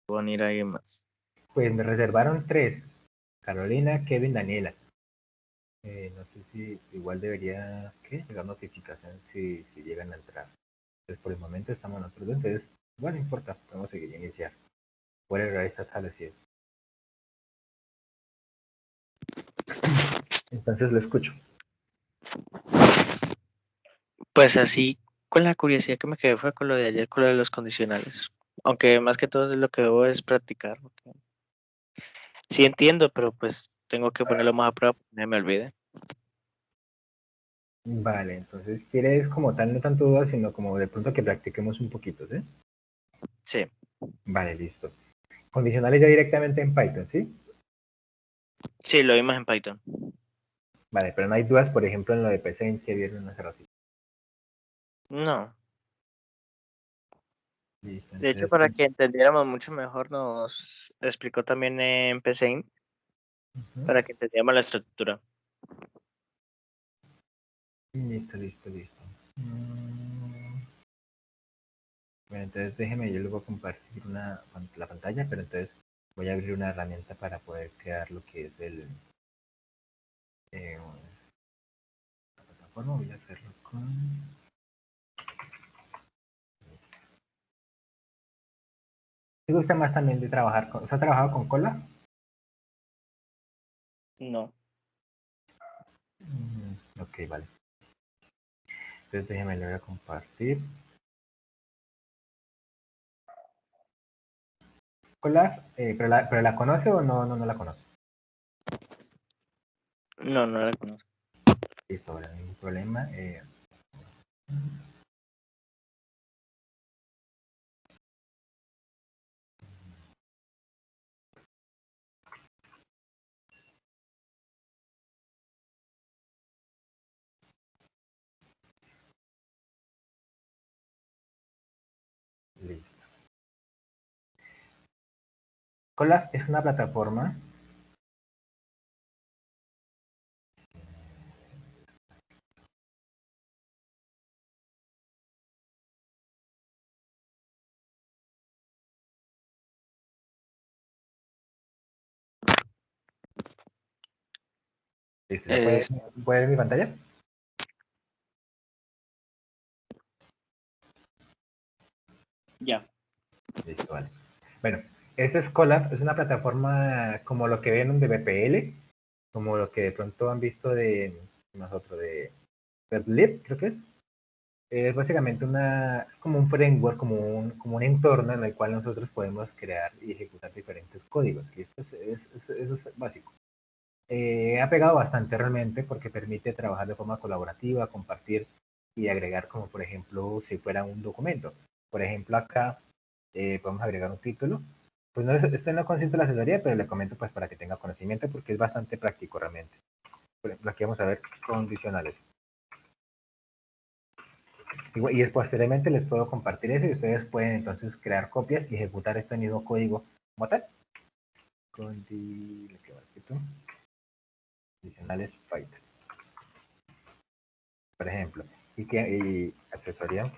van a ir alguien más. Pues me reservaron 3. Carolina, Kevin, Daniela. No sé si igual debería llegar notificación si llegan a entrar. Entonces por el momento estamos nosotros. Entonces, bueno, no importa, podemos seguir y iniciar. Puede realizar sala si es. Entonces lo escucho. Pues así, con la curiosidad que me quedé fue con lo de ayer, con lo de los condicionales. Aunque más que todo lo que debo es practicar. Porque sí entiendo, pero pues tengo que ponerlo más a prueba para que no me olvide. Vale, entonces quieres como tal no tanto dudas, sino como de pronto que practiquemos un poquito, ¿sí? Sí, Vale, listo. Condicionales ya directamente en Python, ¿sí? sí, lo vimos en Python. Vale, pero no hay dudas, por ejemplo, en lo de presencia, vieron hace ratito. No. Listo, De hecho, entonces, para que entendiéramos mucho mejor, nos explicó también en PCIN para que entendiéramos la estructura. listo. Bueno, entonces déjeme, yo luego compartir la pantalla, pero entonces voy a abrir una herramienta para poder crear lo que es la plataforma. Voy a hacerlo con... ¿Te gusta más también de trabajar con... ¿Has trabajado con cola? No. Ok, vale. Entonces déjeme, le voy a compartir. Cola, pero la conoce o no la conoce? No, no la conozco. Listo, vale, ningún problema. Listo. Colab es una plataforma listo, ¿ya Es, puede ver mi pantalla? ya. Listo, vale. Bueno, esta es Colab, es una plataforma como lo que ven de BPL, como lo que de pronto han visto de nosotros, de WebLib, creo que es. Es básicamente como un framework, como un entorno en el cual nosotros podemos crear y ejecutar diferentes códigos. Y eso es básico. Ha pegado bastante realmente porque permite trabajar de forma colaborativa, compartir y agregar como por ejemplo si fuera un documento. Por ejemplo acá podemos agregar un título. Pues no, este no consiste en la asesoría, pero le comento pues para que tenga conocimiento porque es bastante práctico realmente. Por ejemplo aquí vamos a ver condicionales. Y posteriormente les puedo compartir eso y ustedes pueden entonces crear copias y ejecutar este mismo código como tal. Condicionales Python. Por ejemplo, y asesoría.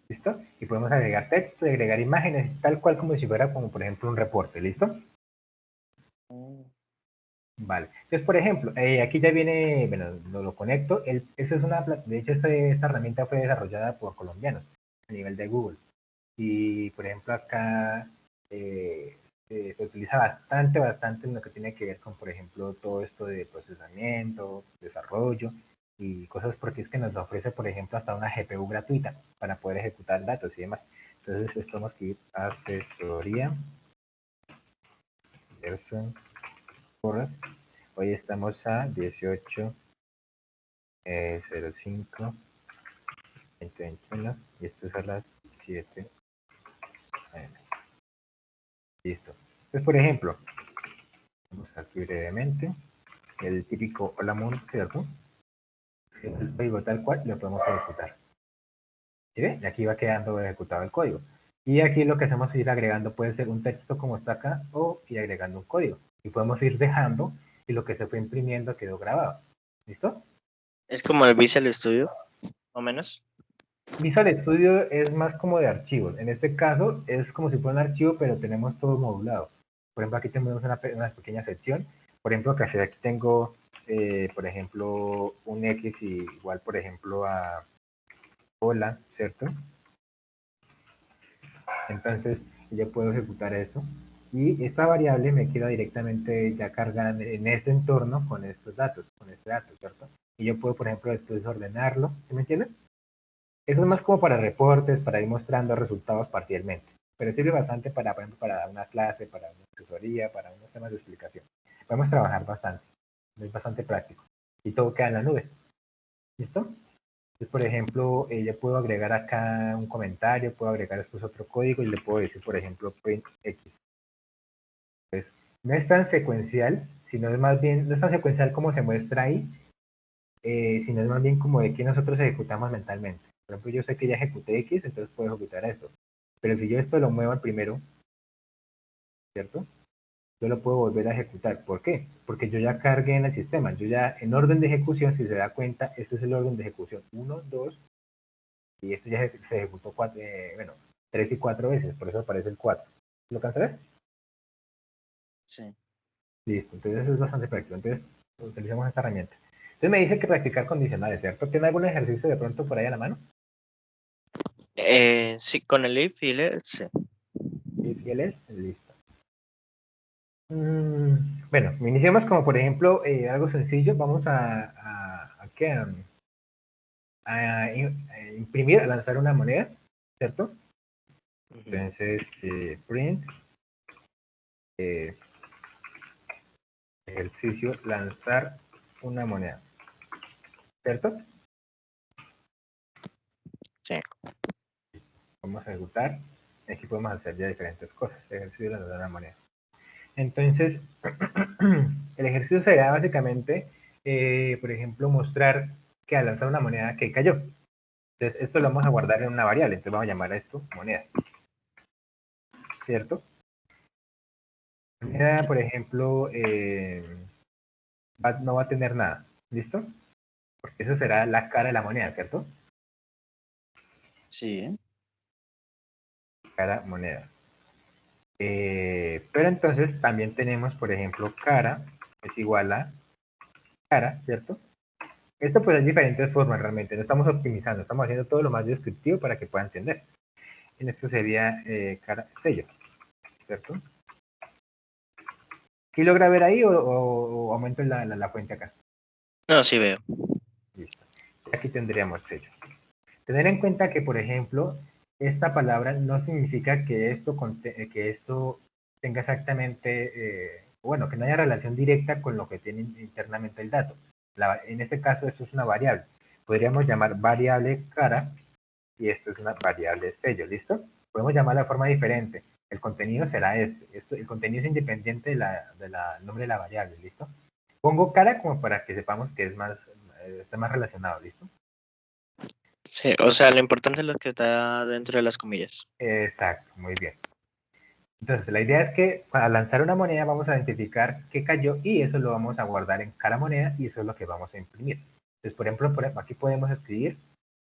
¿Listo? Y podemos agregar texto y agregar imágenes, tal cual como si fuera como por ejemplo un reporte, ¿listo? Vale. Entonces, por ejemplo, aquí ya viene, bueno, lo conecto. Eso es de hecho, esta herramienta fue desarrollada por colombianos a nivel de Google. Y, por ejemplo, acá se utiliza bastante en lo que tiene que ver con, por ejemplo, todo esto de procesamiento, desarrollo y cosas porque es que nos ofrece, por ejemplo, hasta una GPU gratuita para poder ejecutar datos y demás. Entonces, estamos aquí, asesoría, Gerson Porras. Hoy estamos a 18:05 2021 y esto es a las 7 AM. Listo. Entonces, por ejemplo, vamos aquí brevemente. El típico hola mundo, ¿cierto? El código tal cual lo podemos ejecutar. ¿Sí ve? Y aquí va quedando ejecutado el código. Y aquí lo que hacemos es ir agregando, puede ser un texto como está acá, o ir agregando un código. Y podemos ir dejando y lo que se fue imprimiendo quedó grabado. ¿Listo? Es como el Visual Studio, o menos. Visual Studio es más como de archivos. En este caso es como si fuera un archivo, pero tenemos todo modulado. Por ejemplo, aquí tenemos una pequeña sección. Por ejemplo, que aquí tengo, por ejemplo, un X igual, por ejemplo, a hola, ¿cierto? Entonces, yo puedo ejecutar eso. Y esta variable me queda directamente ya cargada en este entorno con estos datos, con este dato, ¿cierto? Y yo puedo, por ejemplo, después ordenarlo, ¿sí me entiendes? Eso es más como para reportes, para ir mostrando resultados parcialmente. Pero sirve bastante para, por ejemplo, para una clase, para una asesoría, para unos temas de explicación. Podemos trabajar bastante. Es bastante práctico. Y todo queda en la nube. ¿Listo? Entonces, por ejemplo, yo puedo agregar acá un comentario, puedo agregar después otro código y le puedo decir, por ejemplo, print x. Entonces, no es tan secuencial, sino es más bien, no es tan secuencial como se muestra ahí, sino es más bien como de que nosotros ejecutamos mentalmente. Por ejemplo, yo sé que ya ejecuté X, entonces puedo ejecutar esto. Pero si yo esto lo muevo al primero, ¿cierto? Yo lo puedo volver a ejecutar. ¿Por qué? Porque yo ya cargué en el sistema. Yo ya en orden de ejecución, si se da cuenta, este es el orden de ejecución. 1, 2, y esto ya se ejecutó 4, bueno, 3 y 4 veces. Por eso aparece el 4. ¿Lo alcanzas a ver? Sí. Listo. Entonces eso es bastante práctico. Entonces utilizamos esta herramienta. Entonces me dice que practicar condicionales, ¿cierto? ¿Tiene algún ejercicio de pronto por ahí a la mano? Sí, con el if y el else, sí. ¿Y fieles? Listo. Bueno, iniciemos como por ejemplo algo sencillo. Vamos a imprimir, a lanzar una moneda, ¿cierto? Entonces, print, eh, ejercicio, lanzar una moneda, ¿cierto? Sí. Vamos a ejecutar. Aquí podemos hacer ya diferentes cosas. Ejercicio, lanzar una moneda. Entonces, el ejercicio será básicamente, por ejemplo, mostrar que al lanzar una moneda que cayó. Entonces, esto lo vamos a guardar en una variable. Entonces, vamos a llamar a esto moneda, ¿cierto? Moneda, por ejemplo, no va a tener nada. ¿Listo? Porque eso será la cara de la moneda, ¿cierto? Sí. Cara, moneda. Pero entonces también tenemos, por ejemplo, cara es igual a cara, ¿cierto? Esto pues hay diferentes formas realmente, no estamos optimizando, estamos haciendo todo lo más descriptivo para que pueda entender. En esto sería cara sello, ¿cierto? ¿Sí logra ver ahí o aumento la fuente acá? No, sí veo. Listo. Aquí tendríamos sello. Tener en cuenta que, por ejemplo, esta palabra no significa que esto tenga exactamente, bueno, que no haya relación directa con lo que tiene internamente el dato. En este caso, esto es una variable. Podríamos llamar variable cara y esto es una variable sello, ¿listo? Podemos llamarla de forma diferente. El contenido será el contenido es independiente de nombre de la variable, ¿listo? Pongo cara como para que sepamos que es más, está más relacionado, ¿listo? Sí, o sea, lo importante es lo que está dentro de las comillas. Exacto, muy bien. Entonces, la idea es que al lanzar una moneda vamos a identificar qué cayó y eso lo vamos a guardar en cada moneda y eso es lo que vamos a imprimir. Entonces, por ejemplo, aquí podemos escribir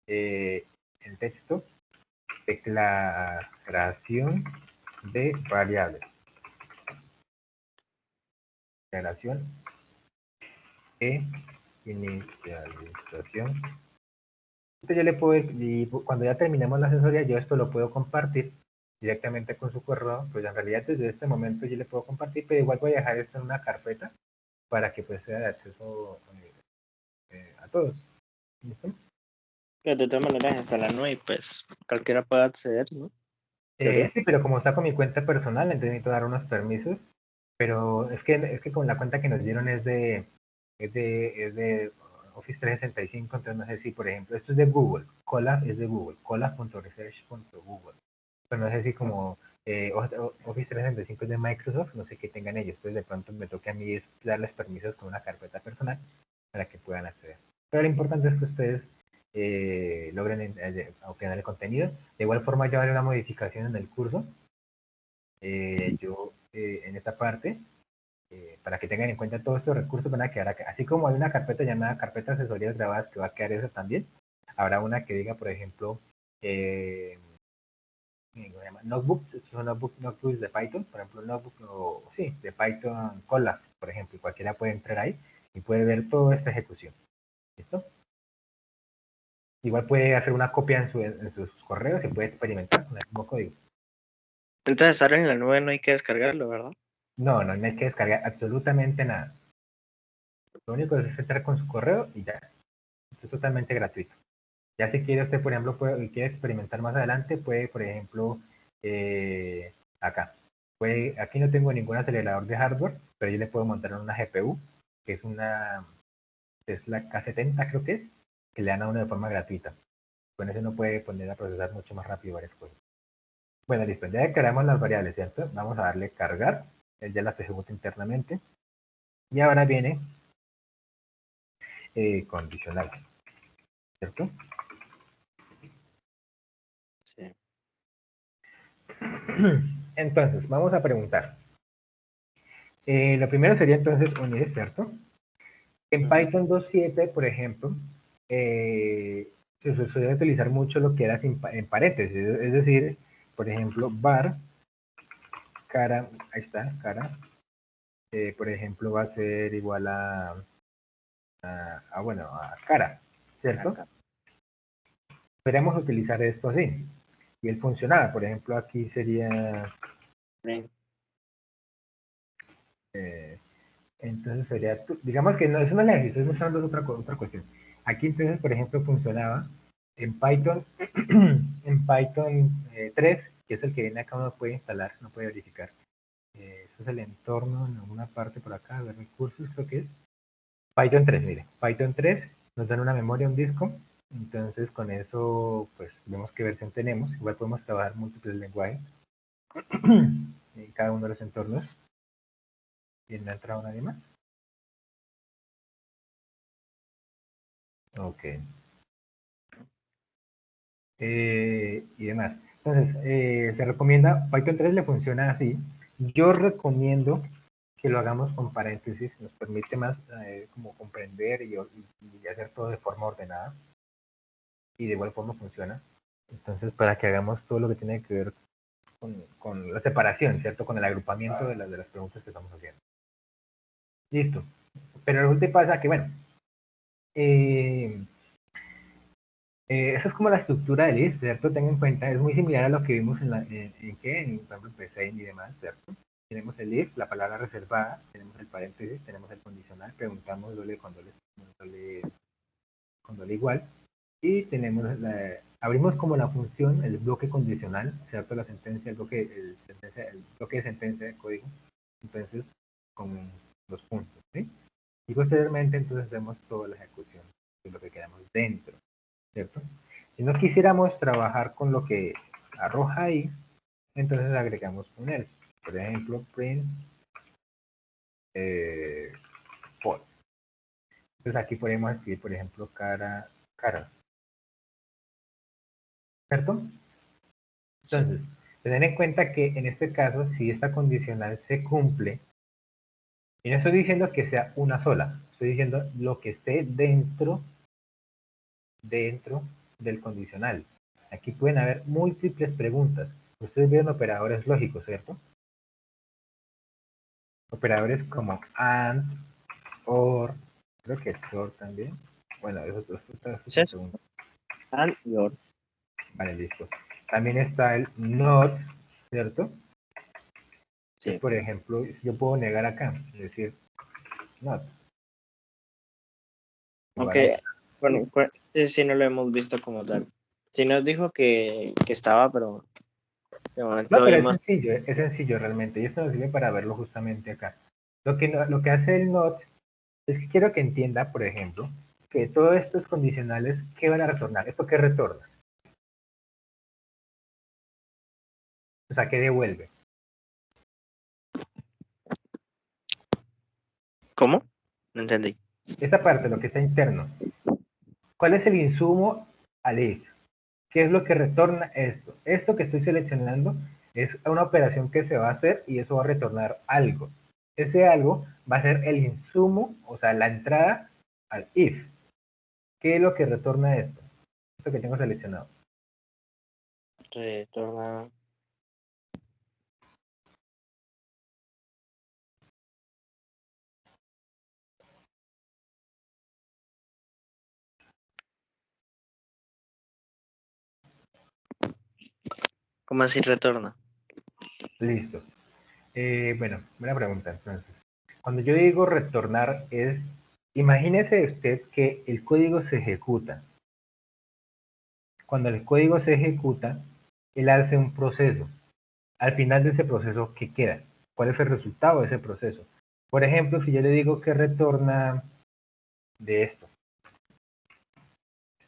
el texto declaración de variables. Declaración de inicialización. Entonces yo le puedo, y cuando ya terminemos la asesoría, yo esto lo puedo compartir directamente con su correo, pues en realidad desde este momento yo le puedo compartir, pero igual voy a dejar esto en una carpeta para que pues sea de acceso a todos. ¿Listo? Pero de todas maneras está la nube y pues cualquiera puede acceder, ¿no? ¿Sería? Sí, pero como está con mi cuenta personal, entonces necesito dar unos permisos, pero es que con la cuenta que nos dieron es de Office 365, entonces no sé si, por ejemplo, esto es de Google, Colab es de Google, colab.research.google, pero no sé si como Office 365 es de Microsoft, no sé qué tengan ellos, entonces de pronto me toca a mí es darles permisos con una carpeta personal para que puedan acceder. Pero lo importante es que ustedes logren obtener el contenido. De igual forma, yo haré una modificación en el curso. Yo en esta parte, para que tengan en cuenta todos estos recursos van a quedar acá. Así como hay una carpeta llamada carpeta asesorías grabadas que va a quedar esa también, habrá una que diga, por ejemplo, notebooks, son notebooks de Python, por ejemplo, de Python Colab, por ejemplo, y cualquiera puede entrar ahí y puede ver toda esta ejecución. ¿Listo? Igual puede hacer una copia en sus correos y puede experimentar con el mismo código. Entonces, estar en la nube no hay que descargarlo, ¿verdad? No hay que descargar absolutamente nada. Lo único es entrar con su correo y ya. Es totalmente gratuito. Ya si quiere usted, por ejemplo, quiere experimentar más adelante, puede, por ejemplo, acá. Aquí no tengo ningún acelerador de hardware, pero yo le puedo montar una GPU, que es la K70 creo que le dan a uno de forma gratuita. Con eso uno puede poner a procesar mucho más rápido varias cosas. Bueno, listo, ya declaramos las variables, ¿cierto? Vamos a darle cargar, él ya las ejecuta internamente. Y ahora viene condicional, ¿cierto? Sí. Entonces, vamos a preguntar. Lo primero sería entonces unir, ¿cierto? En Python 2.7, por ejemplo, se suele utilizar mucho lo que era en paréntesis, es decir, por ejemplo, var, cara, ahí está, cara, por ejemplo, va a ser igual a cara, ¿cierto? Acá. Podríamos utilizar esto así, y él funcionaba, por ejemplo, aquí sería, entonces sería, digamos que no, eso no es la estoy mostrando otra cuestión. Aquí entonces, por ejemplo, funcionaba en Python, en Python 3, que es el que viene acá, uno puede instalar, no puede verificar. Eso es el entorno en alguna parte por acá, de recursos, creo que es. Python 3, mire, Python 3 nos dan una memoria, un disco, entonces con eso, pues vemos qué versión tenemos. Igual podemos trabajar múltiples lenguajes en cada uno de los entornos. ¿Y no ha entrado nadie más? Ok. Y demás. Entonces, se recomienda, Python 3 le funciona así. Yo recomiendo que lo hagamos con paréntesis, nos permite más como comprender y hacer todo de forma ordenada. Y de igual forma funciona. Entonces, para que hagamos todo lo que tiene que ver con la separación, ¿cierto? Con el agrupamiento de las preguntas que estamos haciendo. Listo. Pero resulta y pasa que, bueno, eso es como la estructura del if, ¿cierto? Ten en cuenta, es muy similar a lo que vimos por ejemplo, en PSEIN y demás, ¿cierto? Tenemos el if, la palabra reservada, tenemos el paréntesis, tenemos el condicional, preguntamos cuando le igual, y tenemos abrimos como la función, el bloque condicional, ¿cierto? La sentencia, el bloque de sentencia de código, entonces, con los puntos, ¿sí? Y posteriormente, entonces, hacemos toda la ejecución de lo que queramos dentro, ¿cierto? Si no quisiéramos trabajar con lo que arroja ahí, entonces agregamos un else. Por ejemplo, print false. Entonces aquí podemos escribir, por ejemplo, caras. ¿Cierto? Entonces, tener en cuenta que en este caso, si esta condicional se cumple, y no estoy diciendo que sea una sola, estoy diciendo lo que esté dentro del condicional. Aquí pueden haber múltiples preguntas. Ustedes ven operadores lógicos, ¿cierto? Operadores como AND, OR, creo que OR también. Bueno, eso es otra pregunta. And y OR. Vale, listo. También está el NOT, ¿cierto? Sí. Por ejemplo, yo puedo negar acá, es decir, NOT. Aunque, bueno, sí no lo hemos visto como tal. Sí nos dijo que estaba, pero de No, momento pero vimos. es sencillo realmente, y esto nos sirve para verlo justamente acá. Lo que hace el NOT es que quiero que entienda, por ejemplo, que todos estos condicionales, ¿qué van a retornar? ¿Esto qué retorna? O sea, ¿qué devuelve? ¿Cómo? No entendí. Esta parte, lo que está interno. ¿Cuál es el insumo al if? ¿Qué es lo que retorna esto? Esto que estoy seleccionando Es una operación que se va a hacer y eso va a retornar algo. Ese algo va a ser el insumo, o sea, la entrada al if. ¿Qué es lo que retorna esto? Esto que tengo seleccionado. Retorna. ¿Cómo así retorna? Listo. Bueno, buena pregunta entonces. Cuando yo digo retornar es, imagínese usted que el código se ejecuta. Cuando el código se ejecuta, él hace un proceso. Al final de ese proceso, ¿qué queda? ¿Cuál es el resultado de ese proceso? Por ejemplo, si yo le digo que retorna de esto,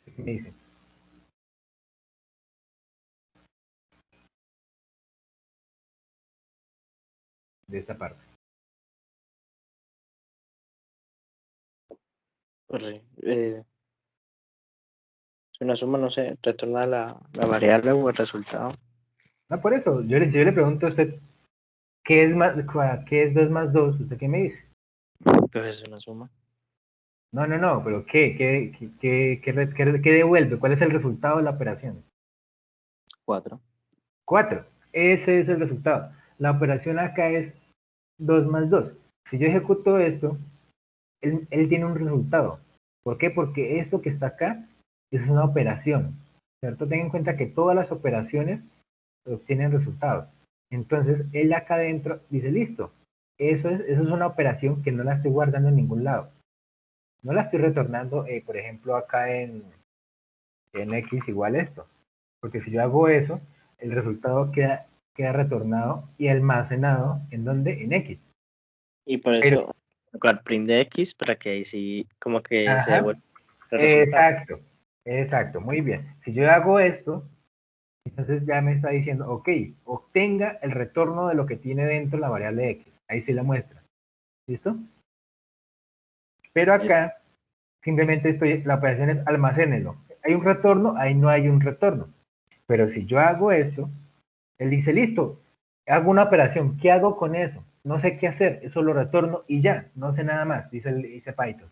¿qué me dice? De esta parte. Es una suma, no sé, retorna la variable o el resultado. No, por eso, yo le pregunto a usted, ¿qué es, ¿qué es 2 más 2? ¿Usted qué me dice? Pues es una suma. No, pero ¿qué devuelve? ¿Cuál es el resultado de la operación? 4. 4. Ese es el resultado. La operación acá es 2 más 2. Si yo ejecuto esto, él tiene un resultado. ¿Por qué? Porque esto que está acá es una operación, ¿cierto? Ten en cuenta que todas las operaciones obtienen resultados. Entonces, él acá adentro dice, listo, eso es una operación que no la estoy guardando en ningún lado. No la estoy retornando, por ejemplo, acá en X igual esto. Porque si yo hago eso, el resultado queda retornado y almacenado en donde en X. Y por Pero, eso, colocar print de X para que ahí sí, como que se ajá, devuelva el resultado. exacto, muy bien. Si yo hago esto, entonces ya me está diciendo, ok, obtenga el retorno de lo que tiene dentro la variable X. Ahí sí la muestra. ¿Listo? Pero Es- acá simplemente la operación es almacénelo. Hay un retorno, ahí no hay un retorno. Pero si yo hago esto, él dice, listo, hago una operación, ¿qué hago con eso? No sé qué hacer, eso lo retorno y ya, no sé nada más, dice Python.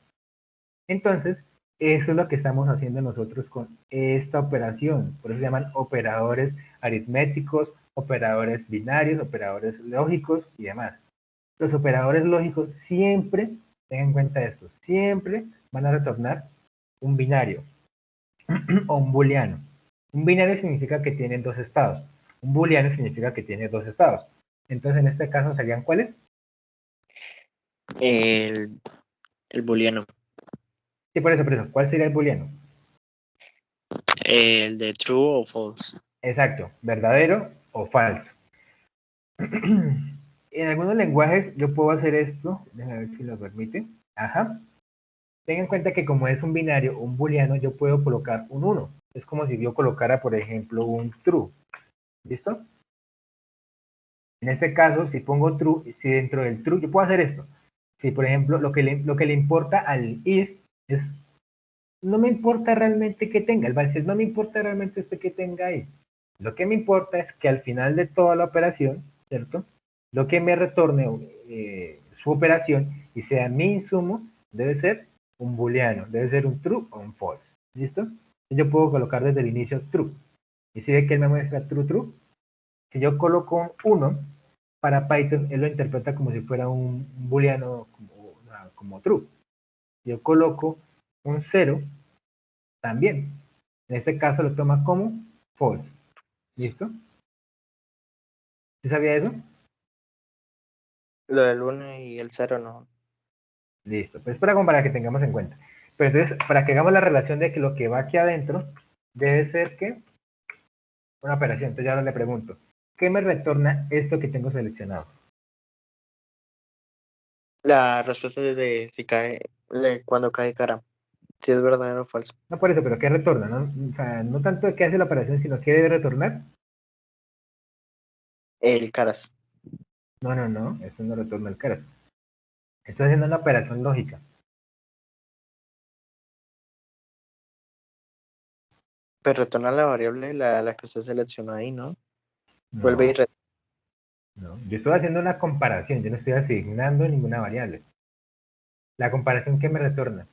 Entonces, eso es lo que estamos haciendo nosotros con esta operación. Por eso se llaman operadores aritméticos, operadores binarios, operadores lógicos y demás. Los operadores lógicos siempre, tengan en cuenta esto, siempre van a retornar un binario o un booleano. Un binario significa que tiene dos estados. Un booleano significa que tiene dos estados. Entonces, en este caso, ¿serían cuáles? el, el booleano. Sí, por eso. ¿Cuál sería el booleano? El de true o false. Exacto, verdadero o falso. En algunos lenguajes yo puedo hacer esto, déjame ver si lo permite. Ajá. Tengan en cuenta que como es un binario, un booleano, yo puedo colocar un 1. Es como si yo colocara, por ejemplo, un true. ¿Listo? En este caso, si pongo true, si dentro del true, yo puedo hacer esto. Si, por ejemplo, lo que le importa al if es, no me importa realmente que tenga, el va a decir, no me importa realmente que tenga ahí. Lo que me importa es que al final de toda la operación, ¿cierto? Lo que me retorne su operación y sea mi insumo, debe ser un booleano, debe ser un true o un false. ¿Listo? Yo puedo colocar desde el inicio true. Y si ve que él me muestra true, true, si yo coloco un 1, para Python él lo interpreta como si fuera un booleano como true. Yo coloco un 0 también. En este caso lo toma como false. ¿Listo? ¿Sí sabía eso? Lo del 1 y el 0 no. Listo. Pues para que tengamos en cuenta. Pero entonces, para que hagamos la relación de que lo que va aquí adentro debe ser que una operación. Entonces, ya ahora le pregunto, ¿qué me retorna esto que tengo seleccionado? La respuesta es de si cae, cuando cae cara. Si es verdadero o falso. No por eso, pero ¿qué retorna? ¿No? O sea, no tanto de qué hace la operación, sino qué debe retornar. El caras. No, eso no retorna el caras. Estoy haciendo una operación lógica. Pero retorna la variable, la que usted seleccionó ahí, ¿no? Vuelve y No, retorna. No, yo estoy haciendo una comparación, yo no estoy asignando ninguna variable. La comparación que me retorna.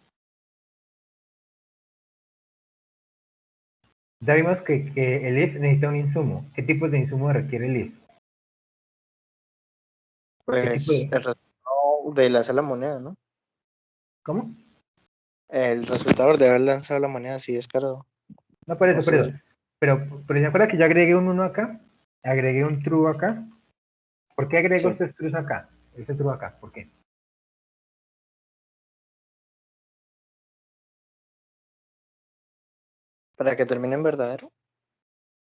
Ya vimos que el if necesita un insumo. ¿Qué tipo de insumo requiere el if? ¿Qué tipo Pues de...? el resultado de lanzar la moneda, ¿no? ¿Cómo? El resultado de haber lanzado la moneda sí es caro. No, por O eso, por sea, eso. Pero ¿se acuerda que yo agregué un 1 acá? Agregué un true acá. ¿Por qué agrego sí. este true acá? Este true acá, ¿por qué? Para que termine en verdadero.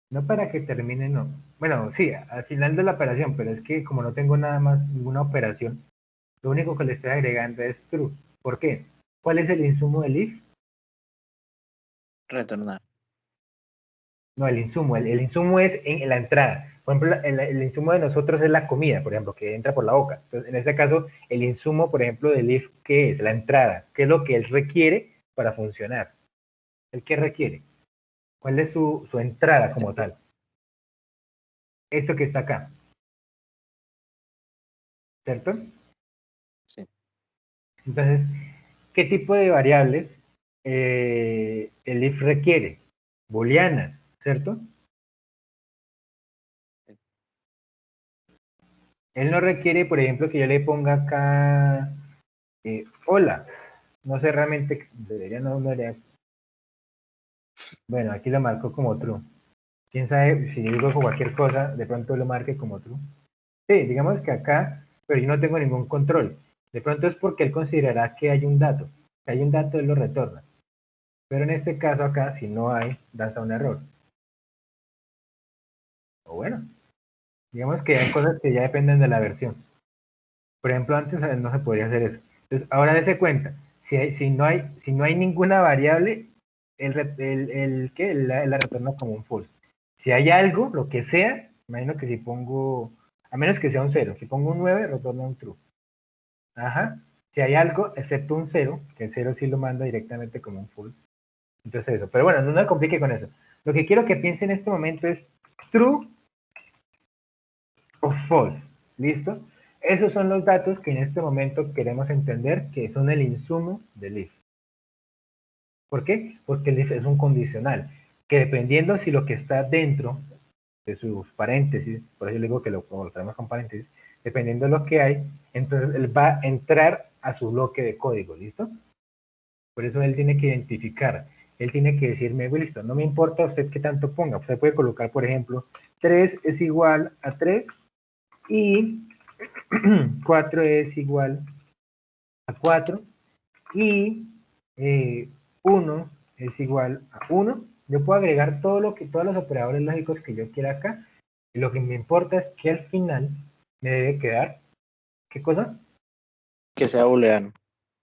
No para que termine, no. Bueno, sí, al final de la operación, pero es que como no tengo nada más, ninguna operación, lo único que le estoy agregando es true. ¿Por qué? ¿Cuál es el insumo del if? Retornar. No, el insumo es en la entrada. Por ejemplo, el insumo de nosotros es la comida, por ejemplo, que entra por la boca. Entonces, en este caso, el insumo, por ejemplo, del if, ¿qué es? La entrada. ¿Qué es lo que él requiere para funcionar? ¿El qué requiere? ¿Cuál es su entrada como tal? Esto que está acá, ¿cierto? Sí. Entonces, ¿qué tipo de variables el if requiere? Booleanas, ¿cierto? Él no requiere, por ejemplo, que yo le ponga acá hola. No sé realmente, debería no, no debería. Bueno, aquí lo marco como true. Quién sabe si yo digo cualquier cosa, de pronto lo marque como true. Sí, digamos que acá, pero yo no tengo ningún control. De pronto es porque él considerará que hay un dato. Si hay un dato, él lo retorna. Pero en este caso acá, si no hay, da un error. O bueno, digamos que hay cosas que ya dependen de la versión. Por ejemplo, antes no se podía hacer eso. Entonces, ahora dése cuenta, si no hay ninguna variable, ¿qué? La retorna como un false. Si hay algo, lo que sea, imagino que si pongo, a menos que sea un cero, si pongo un 9 retorna un true. Ajá. Si hay algo, excepto un cero, que el cero sí lo manda directamente como un false. Entonces eso. Pero bueno, no me complique con eso. Lo que quiero que piense en este momento es true o false. ¿Listo? Esos son los datos que en este momento queremos entender que son el insumo del if. ¿Por qué? Porque el if es un condicional, que dependiendo si lo que está dentro de sus paréntesis, por eso le digo que lo traemos con paréntesis, dependiendo de lo que hay, entonces él va a entrar a su bloque de código, ¿listo? Por eso él tiene que identificar, él tiene que decirme, listo, no me importa usted qué tanto ponga, usted puede colocar, por ejemplo, 3 es igual a 3 y 4 es igual a 4 y 1 es igual a 1. Yo puedo agregar todos los operadores lógicos que yo quiera acá. Y lo que me importa es que al final me debe quedar, ¿qué cosa? Que sea booleano.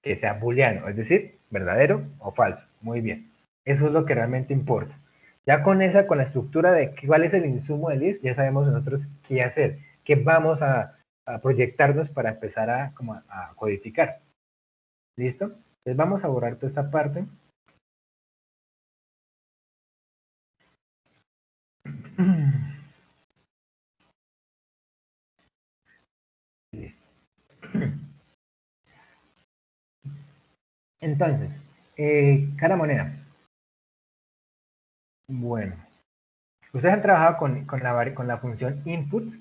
Que sea booleano, es decir, verdadero o falso. Muy bien. Eso es lo que realmente importa. Ya con la estructura de cuál es el insumo del if, ya sabemos nosotros qué hacer, qué vamos a proyectarnos para empezar a codificar. ¿Listo? Entonces vamos a borrar toda esta parte. Listo. Entonces, cara moneda. Bueno, ustedes han trabajado con la función input.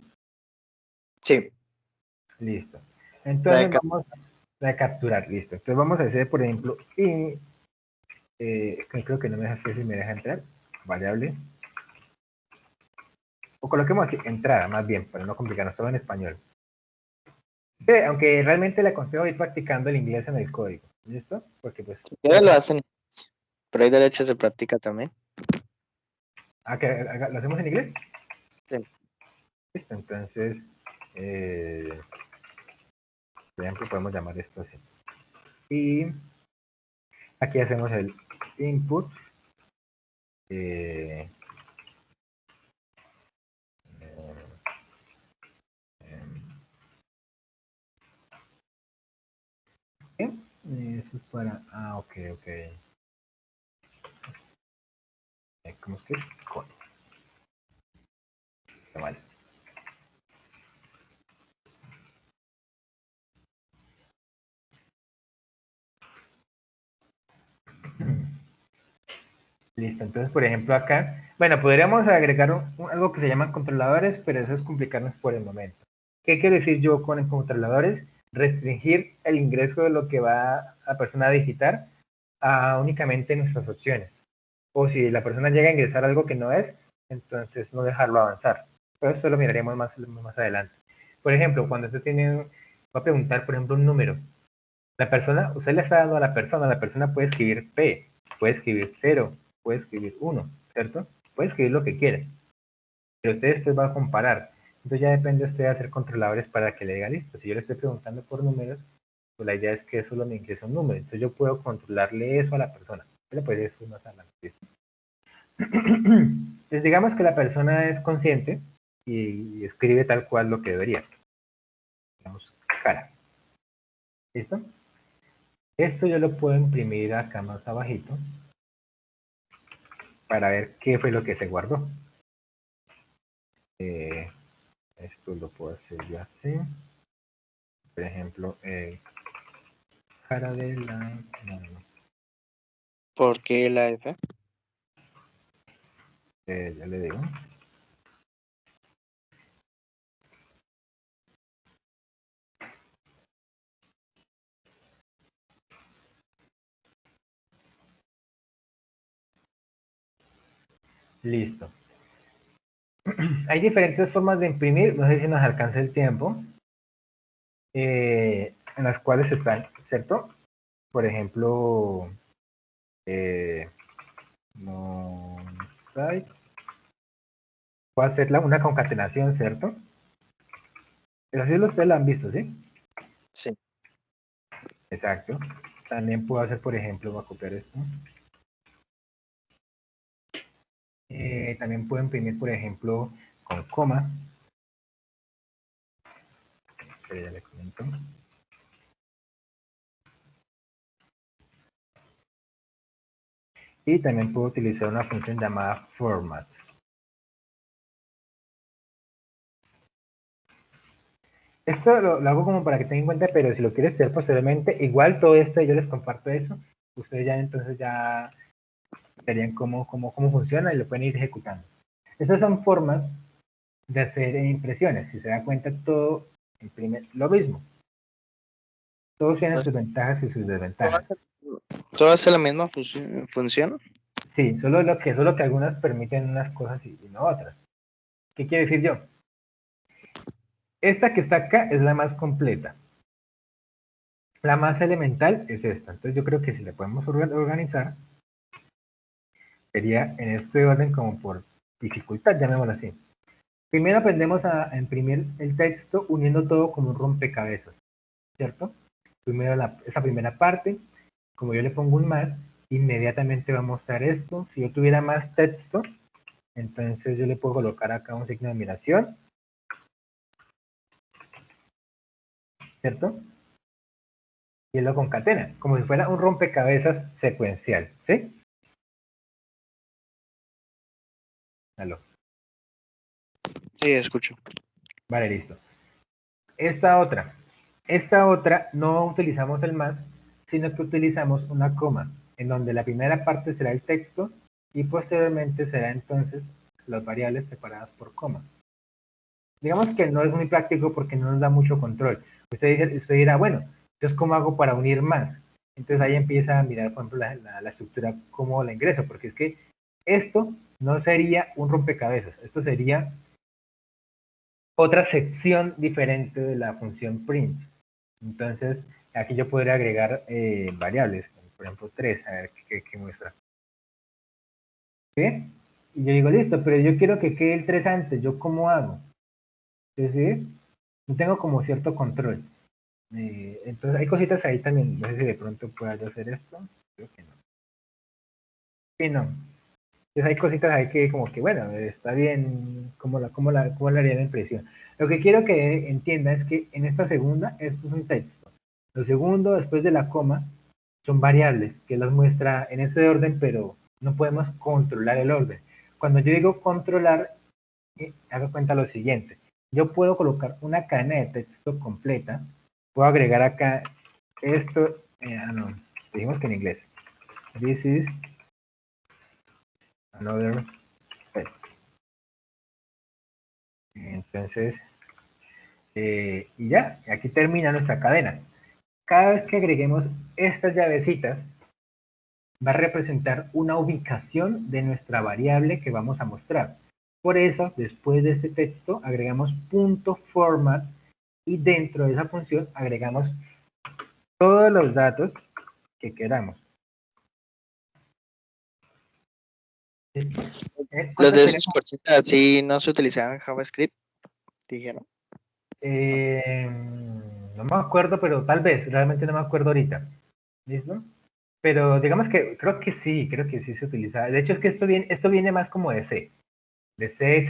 Sí. Listo. La Entonces de vamos a capturar. Listo. Entonces vamos a hacer, por ejemplo, y creo que no me deja si me deja entrar. Variable. O coloquemos aquí entrada, más bien, para no complicarnos todo en español. Aunque realmente le aconsejo ir practicando el inglés en el código. ¿Listo? Porque pues... ya lo hacen, pero hay derechos de práctica también. ¿Lo hacemos en inglés? Sí. Listo. Entonces, por ejemplo, podemos llamar esto así. Y aquí hacemos el input. Eh, eso es para... Ah, ok, ok. ¿Cómo es que es? Vale. Listo, entonces por ejemplo acá, bueno, podríamos agregar algo que se llaman controladores, pero eso es complicarnos por el momento. ¿Qué quiero decir yo con controladores? Restringir el ingreso de lo que va la persona a digitar a únicamente nuestras opciones. O si la persona llega a ingresar algo que no es, entonces no dejarlo avanzar. Pero esto lo miraremos más adelante. Por ejemplo, cuando usted va a preguntar, por ejemplo, un número. La persona, usted le está dando a la persona puede escribir P, puede escribir 0, puede escribir 1, ¿cierto? Puede escribir lo que quiera, pero usted después va a comparar. Entonces ya depende usted de hacer controladores para que le diga listo. Si yo le estoy preguntando por números, pues la idea es que solo me ingrese un número. Entonces yo puedo controlarle eso a la persona. Le puede decir eso más adelante. ¿Listo? Entonces digamos que la persona es consciente y escribe tal cual lo que debería. Digamos, cara. ¿Listo? Esto yo lo puedo imprimir acá más abajito para ver qué fue lo que se guardó. Esto lo puedo hacer yo así. Por ejemplo, cara de la... No. ¿Por qué la F? Ya le digo. Listo. Hay diferentes formas de imprimir, no sé si nos alcanza el tiempo, en las cuales están, ¿cierto? Por ejemplo, no site. Puedo hacer una concatenación, ¿cierto? Pero así ustedes la han visto, ¿sí? Sí. Exacto. También puedo hacer, por ejemplo, voy a copiar esto. También puedo imprimir, por ejemplo, con coma. Ya le comento. Y también puedo utilizar una función llamada format. Esto lo hago como para que tengan en cuenta, pero si lo quieres hacer posteriormente, igual todo esto yo les comparto eso. Ustedes ya entonces ya verían cómo funciona y lo pueden ir ejecutando. Estas son formas de hacer impresiones. Si se da cuenta, todo imprime lo mismo. Todos tienen sus ventajas y sus desventajas. ¿Todo hace la misma función? Sí, solo que algunas permiten unas cosas y no otras. ¿Qué quiere decir yo? Esta que está acá es la más completa. La más elemental es esta. Entonces yo creo que si la podemos organizar, sería en este orden como por dificultad, llamémoslo así. Primero aprendemos a imprimir el texto uniendo todo como un rompecabezas, ¿cierto? Primero esa primera parte, como yo le pongo un más, inmediatamente va a mostrar esto. Si yo tuviera más texto, entonces yo le puedo colocar acá un signo de admiración, ¿cierto? Y él lo concatena, como si fuera un rompecabezas secuencial, ¿sí? Aló. Sí, escucho. Vale, listo. Esta otra no utilizamos el más, sino que utilizamos una coma, en donde la primera parte será el texto y posteriormente será entonces las variables separadas por coma. Digamos que no es muy práctico porque no nos da mucho control. Usted dirá, bueno, entonces ¿cómo hago para unir más? Entonces ahí empieza a mirar, por ejemplo, la estructura, cómo la ingreso, porque es que esto no sería un rompecabezas, esto sería otra sección diferente de la función print. Entonces, aquí yo podría agregar variables, por ejemplo 3, a ver qué muestra. ¿Sí? Y yo digo, listo, pero yo quiero que quede el 3 antes, ¿yo cómo hago? ¿Sí? Yo tengo como cierto control. Entonces, hay cositas ahí también, no sé si de pronto pueda yo hacer esto, creo que no. Sí, no. Entonces hay cositas ahí que como que, bueno, está bien, ¿cómo le haría la impresión? Lo que quiero que entienda es que en esta segunda, esto es un texto. Lo segundo, después de la coma, son variables que las muestra en ese orden, pero no podemos controlar el orden. Cuando yo digo controlar, haga cuenta lo siguiente. Yo puedo colocar una cadena de texto completa, puedo agregar acá esto, no, dijimos que en inglés. This is another text. Entonces, y ya, aquí termina nuestra cadena. Cada vez que agreguemos estas llavecitas, va a representar una ubicación de nuestra variable que vamos a mostrar. Por eso, después de este texto, agregamos .format y dentro de esa función agregamos todos los datos que queramos. Los de esos corchetas así no se utilizaban en JavaScript, dijeron. No me acuerdo, pero tal vez, realmente no me acuerdo ahorita. ¿Listo? Pero digamos que creo que sí se utiliza. De hecho, es que esto viene más como de C, C++,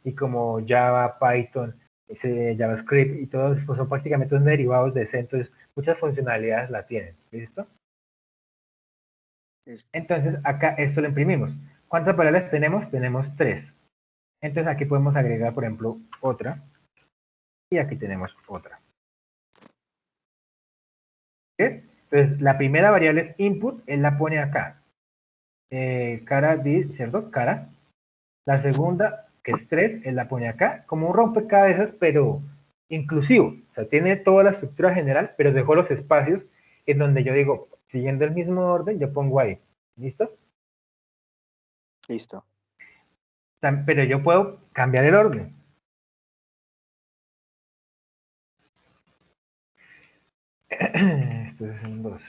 y como Java, Python, JavaScript y todos pues, son prácticamente unos derivados de C, entonces muchas funcionalidades la tienen. ¿Listo? Entonces, acá esto lo imprimimos. ¿Cuántas variables tenemos? Tenemos 3. Entonces, aquí podemos agregar, por ejemplo, otra. Y aquí tenemos otra. ¿Sí? Entonces, la primera variable es input, él la pone acá. Cara, ¿cierto? Cara. La segunda, que es 3, él la pone acá, como un rompecabezas, pero inclusivo. O sea, tiene toda la estructura general, pero dejó los espacios en donde yo digo, siguiendo el mismo orden, yo pongo ahí. ¿Listo? Listo. Pero yo puedo cambiar el orden. Estos son 2.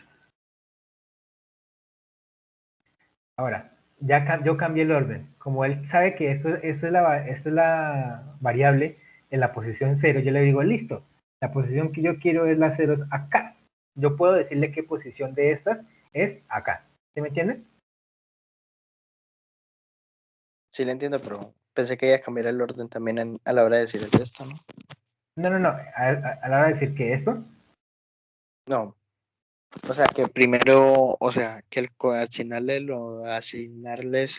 Ahora, ya yo cambié el orden. Como él sabe que esto es la variable en la posición 0, yo le digo, listo, la posición que yo quiero es la 0 acá. Yo puedo decirle qué posición de estas es acá. ¿Sí me entienden? Sí, le entiendo, pero pensé que iba a cambiar el orden también a la hora de decir el texto, ¿no? No. A la hora de decir que esto. No. O sea, que primero, o sea, que asignarles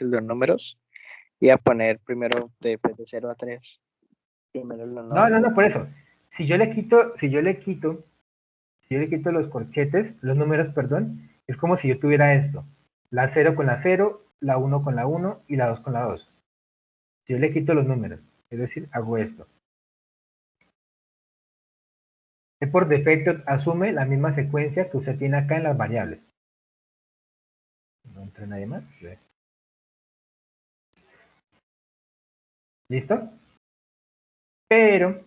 los números y a poner primero de 0 a 3. Primero los nombres. No, por eso. Si yo le quito los corchetes, los números, perdón, es como si yo tuviera esto. La 0 con la 0, la 1 con la 1 y la 2 con la 2. Si yo le quito los números, es decir, hago esto. Por defecto asume la misma secuencia que usted tiene acá en las variables. No entra nadie más. ¿Listo? Pero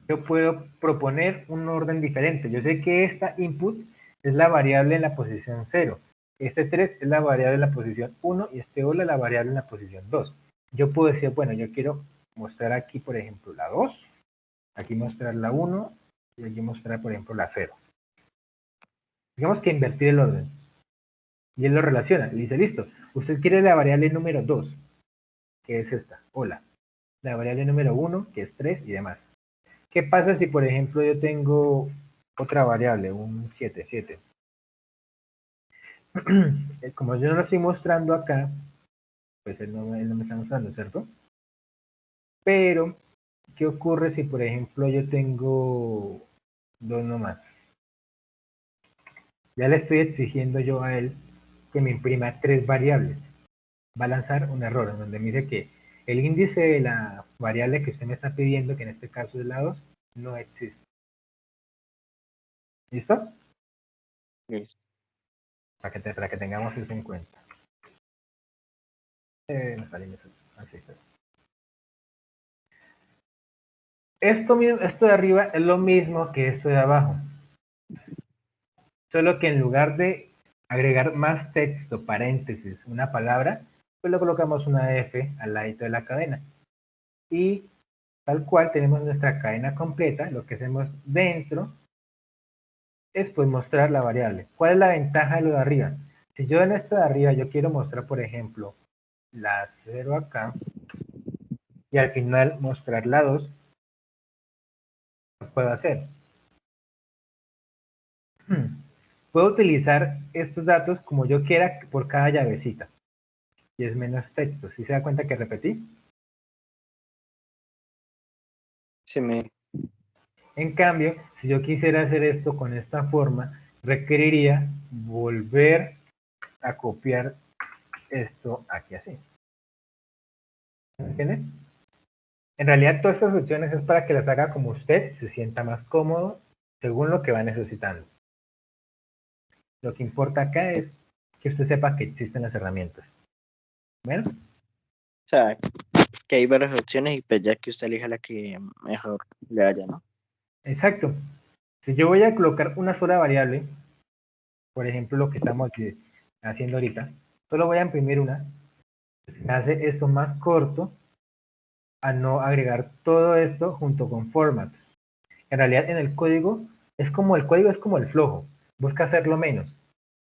yo puedo proponer un orden diferente. Yo sé que esta input es la variable en la posición 0. Este 3 es la variable en la posición 1 y este hola es la variable en la posición 2. Yo puedo decir, bueno, yo quiero mostrar aquí, por ejemplo, la 2, aquí mostrar la 1 y aquí mostrar, por ejemplo, la 0. Digamos que invertir el orden. Y él lo relaciona. Y dice, listo, usted quiere la variable número 2, que es esta, hola. La variable número 1, que es 3 y demás. ¿Qué pasa si, por ejemplo, yo tengo otra variable, un 7, 7? Como yo no lo estoy mostrando acá, pues él no me está mostrando, ¿cierto? Pero, ¿qué ocurre si, por ejemplo, yo tengo 2 nomás? Ya le estoy exigiendo yo a él que me imprima 3 variables. Va a lanzar un error en donde me dice que el índice de la variable que usted me está pidiendo, que en este caso es la 2, no existe. ¿Listo? Listo. Para que tengamos eso en cuenta. Así está. Esto de arriba es lo mismo que esto de abajo. Solo que en lugar de agregar más texto, paréntesis, una palabra, pues le colocamos una F al ladito de la cadena. Y tal cual tenemos nuestra cadena completa, lo que hacemos dentro es pues mostrar la variable. ¿Cuál es la ventaja de lo de arriba? Si yo en esto de arriba yo quiero mostrar, por ejemplo, la 0 acá, y al final mostrar la 2, lo puedo hacer. Puedo utilizar estos datos como yo quiera por cada llavecita. Y es menos texto. ¿Sí se da cuenta que repetí? Sí, En cambio, si yo quisiera hacer esto con esta forma, requeriría volver a copiar esto aquí así. ¿Entiendes? En realidad todas estas opciones es para que las haga como usted se sienta más cómodo según lo que va necesitando. Lo que importa acá es que usted sepa que existen las herramientas. ¿Bueno? O sea, que hay varias opciones y pues ya que usted elija la que mejor le haya, ¿no? Exacto. Si yo voy a colocar una sola variable, por ejemplo lo que estamos aquí haciendo ahorita, solo voy a imprimir una, se hace esto más corto a no agregar todo esto junto con format. En realidad en el código es como el flojo, busca hacerlo menos.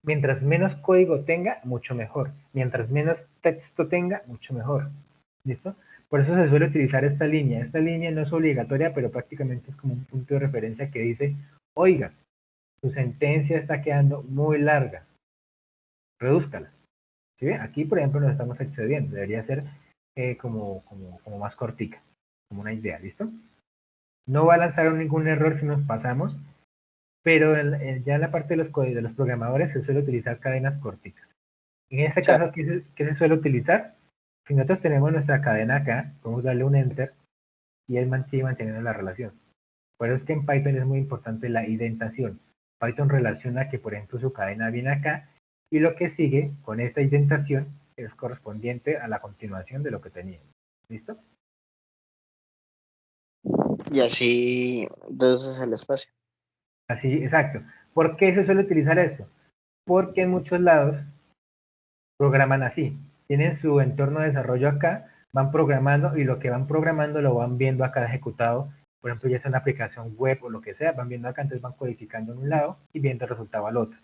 Mientras menos código tenga, mucho mejor. Mientras menos texto tenga, mucho mejor. ¿Listo? Por eso se suele utilizar esta línea. Esta línea no es obligatoria, pero prácticamente es como un punto de referencia que dice, oiga, su sentencia está quedando muy larga, redúzcala. ¿Sí ve? Aquí, por ejemplo, nos estamos excediendo. Debería ser como más cortica, como una idea, ¿listo? No va a lanzar ningún error si nos pasamos, pero ya en la parte de los programadores se suele utilizar cadenas corticas. En este O sea, caso, ¿qué se suele utilizar? Si nosotros tenemos nuestra cadena acá, podemos darle un enter y él sigue manteniendo la relación. Por eso es que en Python es muy importante la indentación. Python relaciona que, por ejemplo, su cadena viene acá y lo que sigue con esta indentación es correspondiente a la continuación de lo que tenía. ¿Listo? y así reduces el espacio. Así, exacto. ¿Por qué se suele utilizar esto? Porque en muchos lados programan así. Tienen su entorno de desarrollo acá, van programando y lo que van programando lo van viendo acá ejecutado. Por ejemplo, ya sea una aplicación web o lo que sea, van viendo acá, entonces van codificando en un lado y viendo el resultado al otro.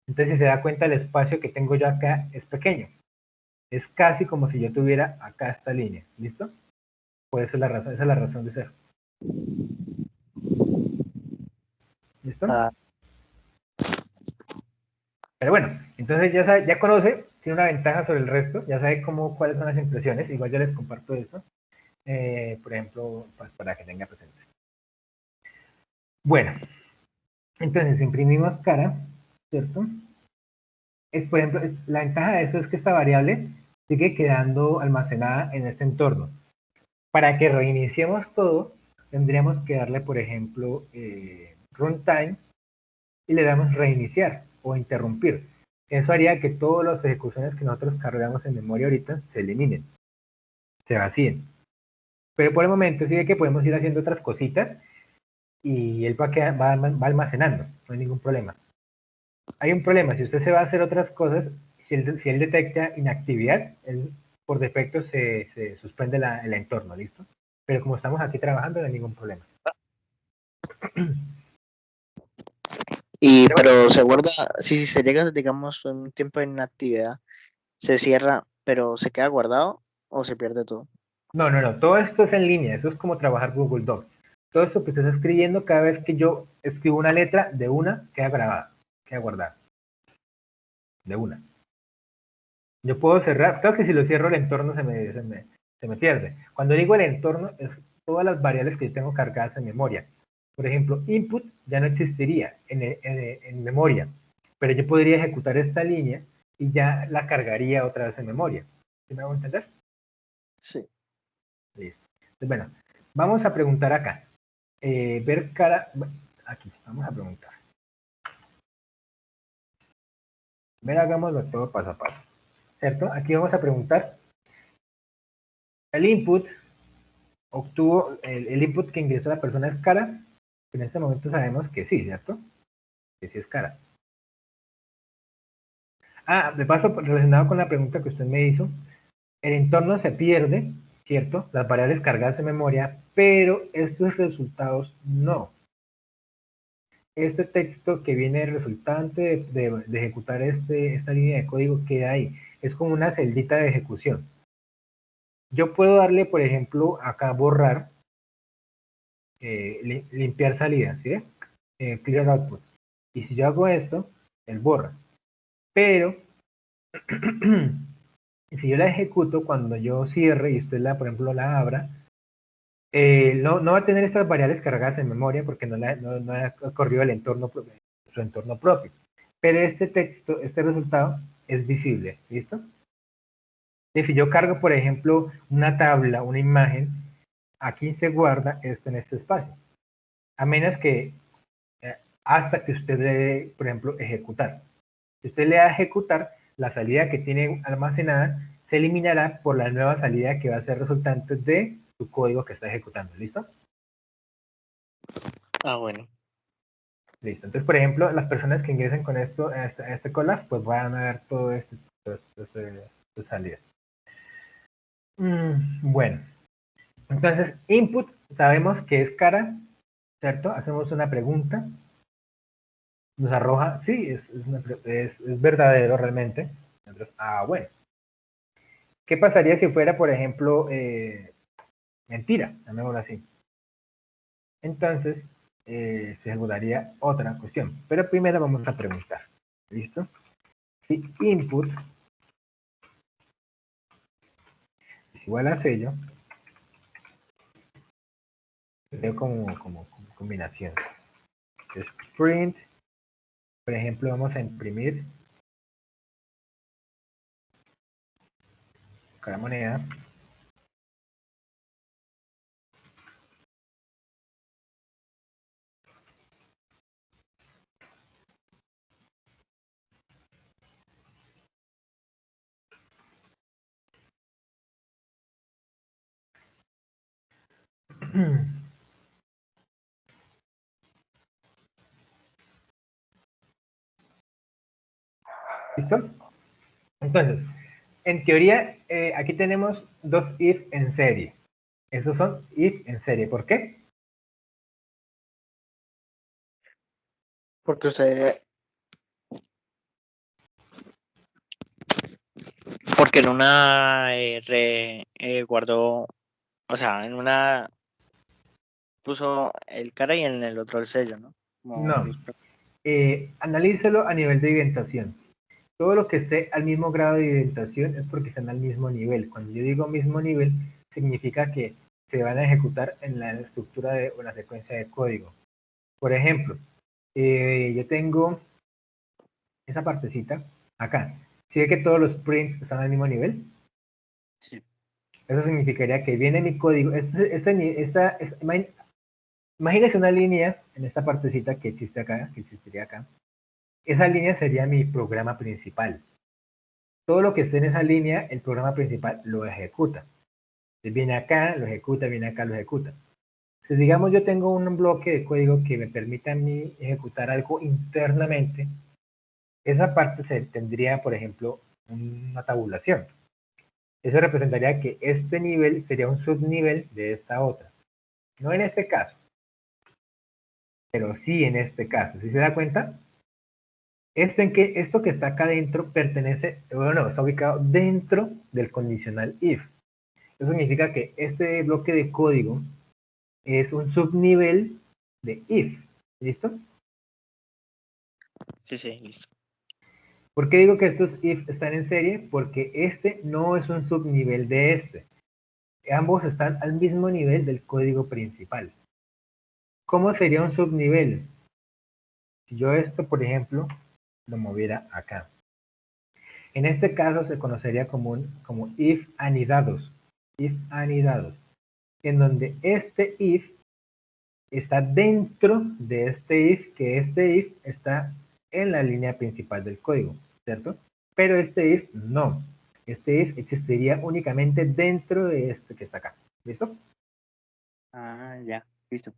Entonces, si se da cuenta, el espacio que tengo yo acá es pequeño. Es casi como si yo tuviera acá esta línea. ¿Listo? Pues esa es la razón de ser. ¿Listo? Ah, Pero bueno, entonces ya sabe, ya conoce, tiene una ventaja sobre el resto, ya sabe cuáles son las impresiones. Igual yo les comparto esto. Por ejemplo, pues para que tenga presente. Bueno, entonces imprimimos cara, ¿cierto? Por ejemplo, la ventaja de esto es que esta variable sigue quedando almacenada en este entorno. Para que reiniciemos todo, tendríamos que darle, por ejemplo, runtime y le damos reiniciar o interrumpir. Eso haría que todas las ejecuciones que nosotros cargamos en memoria ahorita se eliminen, se vacíen. Pero por el momento sí que podemos ir haciendo otras cositas y él va almacenando, no hay ningún problema. Hay un problema, si usted se va a hacer otras cosas, si él detecta inactividad, él por defecto se suspende el entorno, ¿listo? Pero como estamos aquí trabajando, no hay ningún problema. pero se guarda, si se llega, digamos, un tiempo de inactividad, se cierra, pero se queda guardado o se pierde todo. No, todo esto es en línea, eso es como trabajar Google Docs. Todo esto que usted está escribiendo, cada vez que yo escribo una letra, de una, queda grabada, queda guardada. De una. Yo puedo cerrar, creo que si lo cierro el entorno se me pierde. Cuando digo el entorno, es todas las variables que yo tengo cargadas en memoria. Por ejemplo, input ya no existiría en memoria, pero yo podría ejecutar esta línea y ya la cargaría otra vez en memoria. ¿Sí me hago entender? Sí. Listo. Entonces, bueno, vamos a preguntar acá. Ver cara, aquí, vamos a preguntar. Ver, hagámoslo todo paso a paso. ¿Cierto? Aquí vamos a preguntar. El input obtuvo, el input que ingresó la persona es cara. En este momento sabemos que sí, ¿cierto? Que sí es cara. Ah, de paso, relacionado con la pregunta que usted me hizo, el entorno se pierde, ¿cierto? Las variables cargadas en memoria, pero estos resultados no. Este texto que viene resultante de ejecutar esta línea de código queda ahí. Es como una celdita de ejecución. Yo puedo darle, por ejemplo, acá borrar, limpiar salida, ¿sí? Clear output. Y si yo hago esto, él borra. Pero, si yo la ejecuto cuando yo cierre y usted, por ejemplo, la abra, no va a tener estas variables cargadas en memoria porque no ha corrido el entorno, su entorno propio. Pero este texto, este resultado, es visible, ¿listo? Y si yo cargo, por ejemplo, una tabla, una imagen, aquí se guarda esto en este espacio. A menos que, hasta que usted le dé, por ejemplo, ejecutar. Si usted le da a ejecutar, la salida que tiene almacenada se eliminará por la nueva salida que va a ser resultante de su código que está ejecutando. ¿Listo? Ah, bueno. Listo. Entonces, por ejemplo, las personas que ingresen con esto a este collab, pues van a ver todo estas salidas. Bueno, entonces, input, sabemos que es cara, ¿cierto? Hacemos una pregunta, nos arroja, sí, es verdadero realmente. Entonces, bueno. ¿Qué pasaría si fuera, por ejemplo, mentira? Llamémoslo así. Entonces, se ejecutaría otra cuestión. Pero primero vamos a preguntar. ¿Listo? Si input es igual a sello, veo como combinación. Entonces, print, por ejemplo, vamos a imprimir cada moneda. ¿Listo? Entonces, en teoría, aquí tenemos dos if en serie. Esos son if en serie. ¿Por qué? Porque usted, porque en una guardó, o sea, en una puso el cara y en el otro el sello, ¿no? Como No. Analícelo a nivel de indentación. Todo lo que esté al mismo grado de indentación es porque están al mismo nivel. Cuando yo digo mismo nivel, significa que se van a ejecutar en la estructura o la secuencia de código. Por ejemplo, yo tengo esa partecita acá. ¿Sí ve que todos los prints están al mismo nivel? Sí. Eso significaría que viene mi código. Imagínese una línea en esta partecita que existe acá, que existiría acá. Esa línea sería mi programa principal. Todo lo que esté en esa línea, el programa principal lo ejecuta. Entonces viene acá, lo ejecuta, viene acá, lo ejecuta. Si digamos yo tengo un bloque de código que me permita a mí ejecutar algo internamente, esa parte se tendría, por ejemplo, una tabulación. Eso representaría que este nivel sería un subnivel de esta otra. No en este caso, pero sí en este caso. ¿Sí se da cuenta? Esto que está acá dentro pertenece, bueno, está ubicado dentro del condicional if. Eso significa que este bloque de código es un subnivel de if. ¿Listo? Sí, sí, listo. ¿Por qué digo que estos if están en serie? Porque este no es un subnivel de este. Ambos están al mismo nivel del código principal. ¿Cómo sería un subnivel? Si yo esto, por ejemplo, lo moviera acá. En este caso se conocería como if anidados. If anidados. En donde este if está dentro de este if, que este if está en la línea principal del código, ¿cierto? Pero este if no. Este if existiría únicamente dentro de este que está acá. ¿Listo? Ah, ya, listo.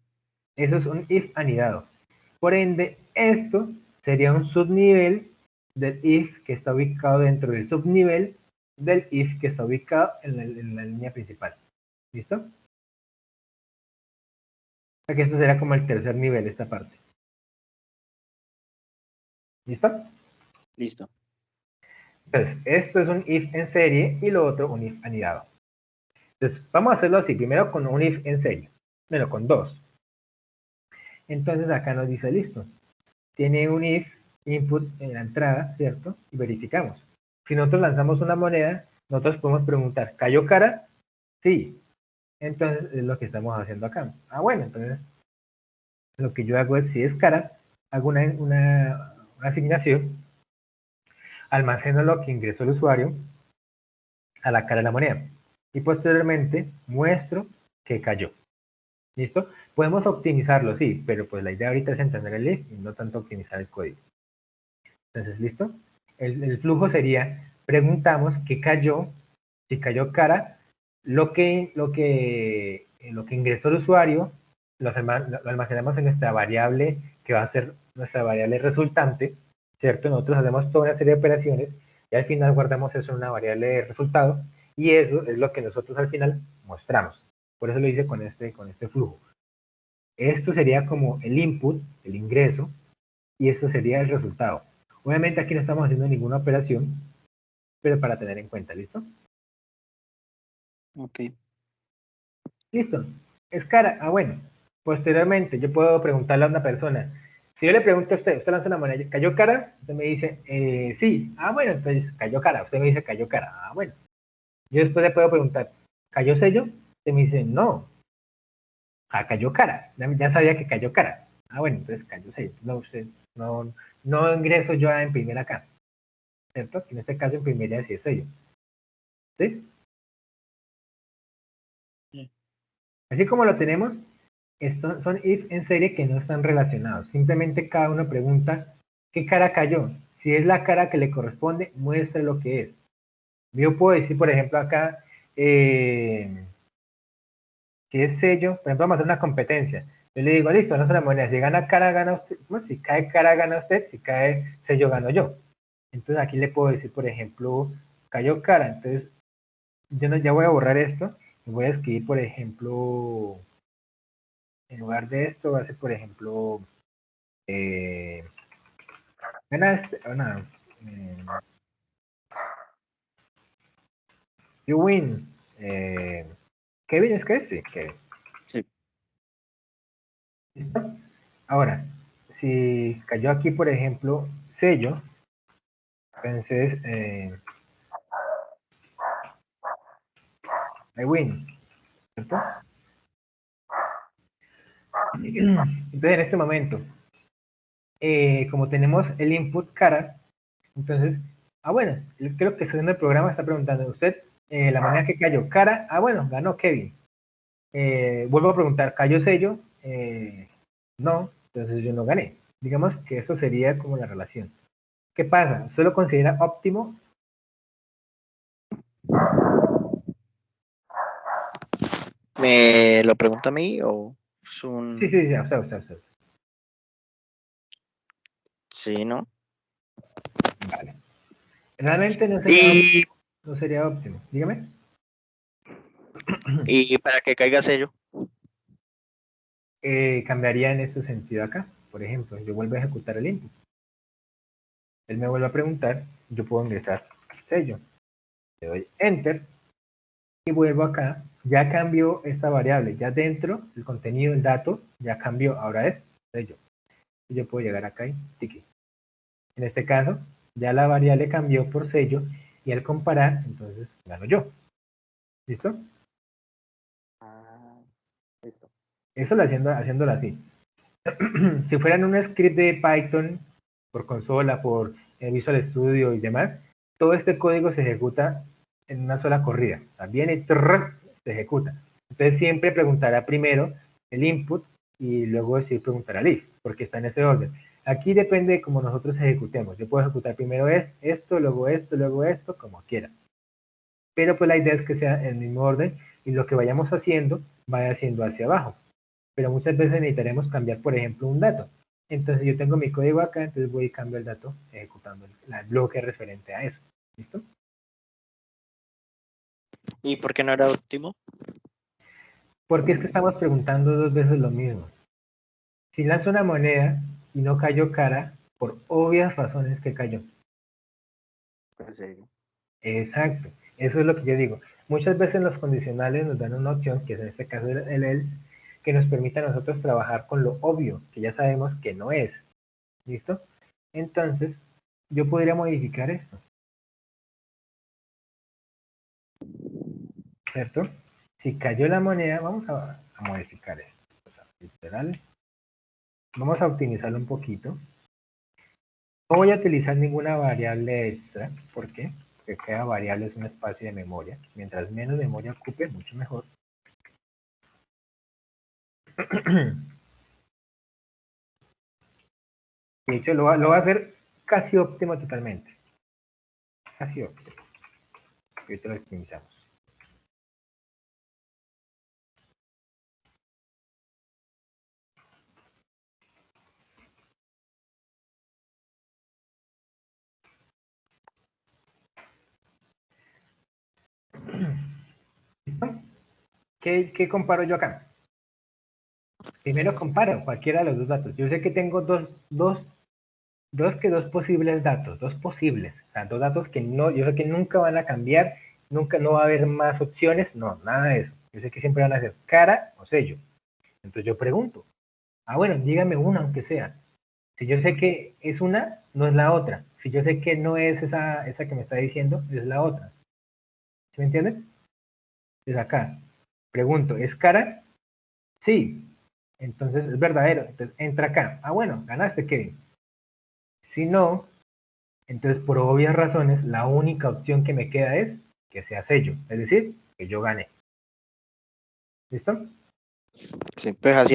Eso es un if anidado. Por ende, esto sería un subnivel del if que está ubicado dentro del subnivel del if que está ubicado en la línea principal. ¿Listo? O sea que esto será como el tercer nivel, esta parte. ¿Listo? Listo. Entonces, esto es un if en serie y lo otro un if anidado. Entonces, vamos a hacerlo así. Primero con un if en serie. Bueno, con dos. Entonces, acá nos dice listo. Tiene un if input en la entrada, ¿cierto? Y verificamos. Si nosotros lanzamos una moneda, nosotros podemos preguntar, ¿cayó cara? Sí. Entonces, es lo que estamos haciendo acá. Bueno, entonces, lo que yo hago es, si es cara, hago una asignación, almaceno lo que ingresó el usuario, a la cara de la moneda. Y posteriormente muestro que cayó. ¿Listo? Podemos optimizarlo, sí, pero pues la idea ahorita es entender el if y no tanto optimizar el código. Entonces, ¿listo? El flujo sería, preguntamos qué cayó, si cayó cara, lo que ingresó el usuario, lo almacenamos en nuestra variable, que va a ser nuestra variable resultante, ¿cierto? Nosotros hacemos toda una serie de operaciones y al final guardamos eso en una variable de resultado y eso es lo que nosotros al final mostramos. Por eso lo hice con este flujo. Esto sería como el input, el ingreso, y esto sería el resultado. Obviamente aquí no estamos haciendo ninguna operación, pero para tener en cuenta, ¿listo? Ok. Listo. Es cara. Ah, bueno. Posteriormente, yo puedo preguntarle a una persona. Si yo le pregunto a usted lanza una moneda, ¿cayó cara? Usted me dice, sí. Ah, bueno, entonces cayó cara. Usted me dice, cayó cara. Ah, bueno. Yo después le puedo preguntar, ¿cayó sello? Usted me dice, no. Ah, cayó cara. Ya sabía que cayó cara. Ah, bueno, entonces cayó sello. No, usted, no ingreso yo a imprimir acá. ¿Cierto? En este caso imprimiría si es sello. ¿Sí? Sí. Así como lo tenemos, estos son if en serie que no están relacionados. Simplemente cada uno pregunta qué cara cayó. Si es la cara que le corresponde, muestre lo que es. Yo puedo decir, por ejemplo, acá, si es sello, por ejemplo, vamos a hacer una competencia. Yo le digo, listo, no es una moneda. Si gana cara, gana usted. Bueno, si cae cara, gana usted. Si cae sello, gano yo. Entonces aquí le puedo decir, por ejemplo, cayó cara. Entonces, yo no, ya voy a borrar esto. Y voy a escribir, por ejemplo, en lugar de esto, va a ser, por ejemplo, ganaste, oh, no, you win. Kevin, ¿es que sí? Kevin. Sí. ¿Listo? Ahora, si cayó aquí, por ejemplo, sello, entonces, I win, ¿cierto? Entonces, en este momento, como tenemos el input cara, entonces, bueno, creo que el programa está preguntando, ¿usted la moneda que cayó cara? Ah, bueno, ganó Kevin. Vuelvo a preguntar, ¿cayó sello? No, entonces yo no gané. Digamos que eso sería como la relación. ¿Qué pasa? ¿Usted lo considera óptimo? ¿Me lo pregunta a mí o es Sí, un... sí, sí, usted. Sí, ¿no? Vale. Realmente Y, no sería óptimo. Dígame. y para que caiga sello. Cambiaría en este sentido acá. Por ejemplo, yo vuelvo a ejecutar el input. Él me vuelve a preguntar, yo puedo ingresar al sello. Le doy Enter y vuelvo acá. Ya cambió esta variable. Ya dentro, el contenido, el dato, ya cambió. Ahora es sello. Y yo puedo llegar acá y tiki. En este caso, ya la variable cambió por sello y al comparar, entonces gano yo. ¿Listo? Ah, listo. Eso haciéndolo así. Si fuera en un script de Python, por consola, por Visual Studio y demás, todo este código se ejecuta en una sola corrida. También se ejecuta. Entonces siempre preguntará primero el input y luego sí preguntará el if, porque está en ese orden. Aquí depende de cómo nosotros ejecutemos. Yo puedo ejecutar primero esto, luego esto, como quiera. Pero pues la idea es que sea el mismo orden y lo que vayamos haciendo vaya haciendo hacia abajo. Pero muchas veces necesitaremos cambiar, por ejemplo, un dato. Entonces yo tengo mi código acá, entonces voy y cambio el dato ejecutando el bloque referente a eso. ¿Listo? ¿Y por qué no era óptimo? Porque es que estamos preguntando dos veces lo mismo. Si lanzo una moneda y no cayó cara, por obvias razones que cayó. Pues sello. Exacto. Eso es lo que yo digo. Muchas veces los condicionales nos dan una opción, que es en este caso el else, que nos permite a nosotros trabajar con lo obvio, que ya sabemos que no es. ¿Listo? Entonces, yo podría modificar esto, ¿cierto? Si cayó la moneda, vamos a modificar esto. O sea, literal. Vamos a optimizarlo un poquito. No voy a utilizar ninguna variable extra. ¿Por qué? que cada variable es un espacio de memoria. Mientras menos memoria ocupe, mucho mejor. De hecho, lo va a hacer casi óptimo totalmente. Casi óptimo. Y ahorita lo optimizamos. ¿Listo? ¿Qué comparo yo acá? Primero comparo cualquiera de los dos datos. Yo sé que tengo dos posibles datos, dos posibles, o sea, dos datos que no, yo sé que nunca van a cambiar, nunca no va a haber más opciones, no, nada de eso. Yo sé que siempre van a ser cara o sello. Entonces yo pregunto, bueno, dígame una aunque sea. Si yo sé que es una, no es la otra. Si yo sé que no es esa que me está diciendo, es la otra. ¿Sí me entienden? Entonces acá, pregunto, ¿es cara? Sí. Entonces es verdadero. Entonces entra acá. Bueno, ganaste, Kevin. Si no, entonces por obvias razones, la única opción que me queda es que sea sello. Es decir, que yo gane. ¿Listo? Sí, pues así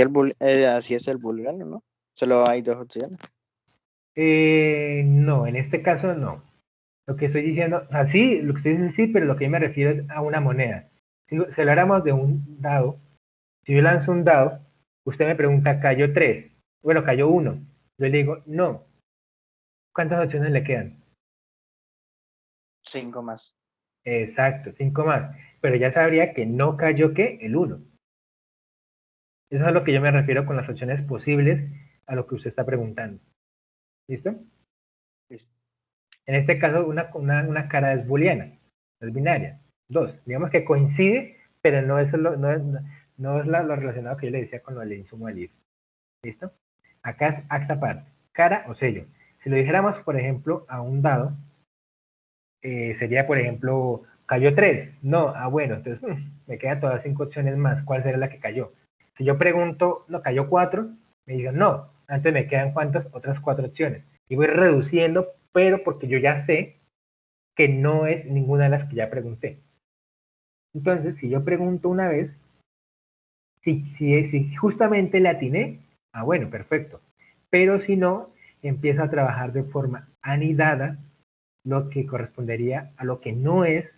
es el booleano, ¿no? Solo hay dos opciones. No, en este caso no. Lo que estoy diciendo, así, lo que estoy diciendo sí, pero lo que yo me refiero es a una moneda. Si habláramos de un dado, si yo lanzo un dado, usted me pregunta, ¿cayó 3? Bueno, cayó 1. Yo le digo, no. ¿Cuántas opciones le quedan? 5 más. Exacto, 5 más. Pero ya sabría que no cayó, ¿qué? El 1. Eso es a lo que yo me refiero con las opciones posibles a lo que usted está preguntando. ¿Listo? Listo. En este caso, una cara es booleana, es binaria. Dos, digamos que coincide, pero no es lo relacionado que yo le decía con lo del insumo del if. ¿Listo? Acá es acta parte, cara o sello. Si lo dijéramos, por ejemplo, a un dado, sería, por ejemplo, cayó 3. No, bueno, entonces me quedan todas 5 opciones más. ¿Cuál será la que cayó? Si yo pregunto, no, cayó 4, me dicen no. Antes me quedan cuántas otras 4 opciones. Y voy reduciendo, pero porque yo ya sé que no es ninguna de las que ya pregunté. Entonces, si yo pregunto una vez, si justamente la atiné, bueno, perfecto. Pero si no, empiezo a trabajar de forma anidada, lo que correspondería a lo que no es,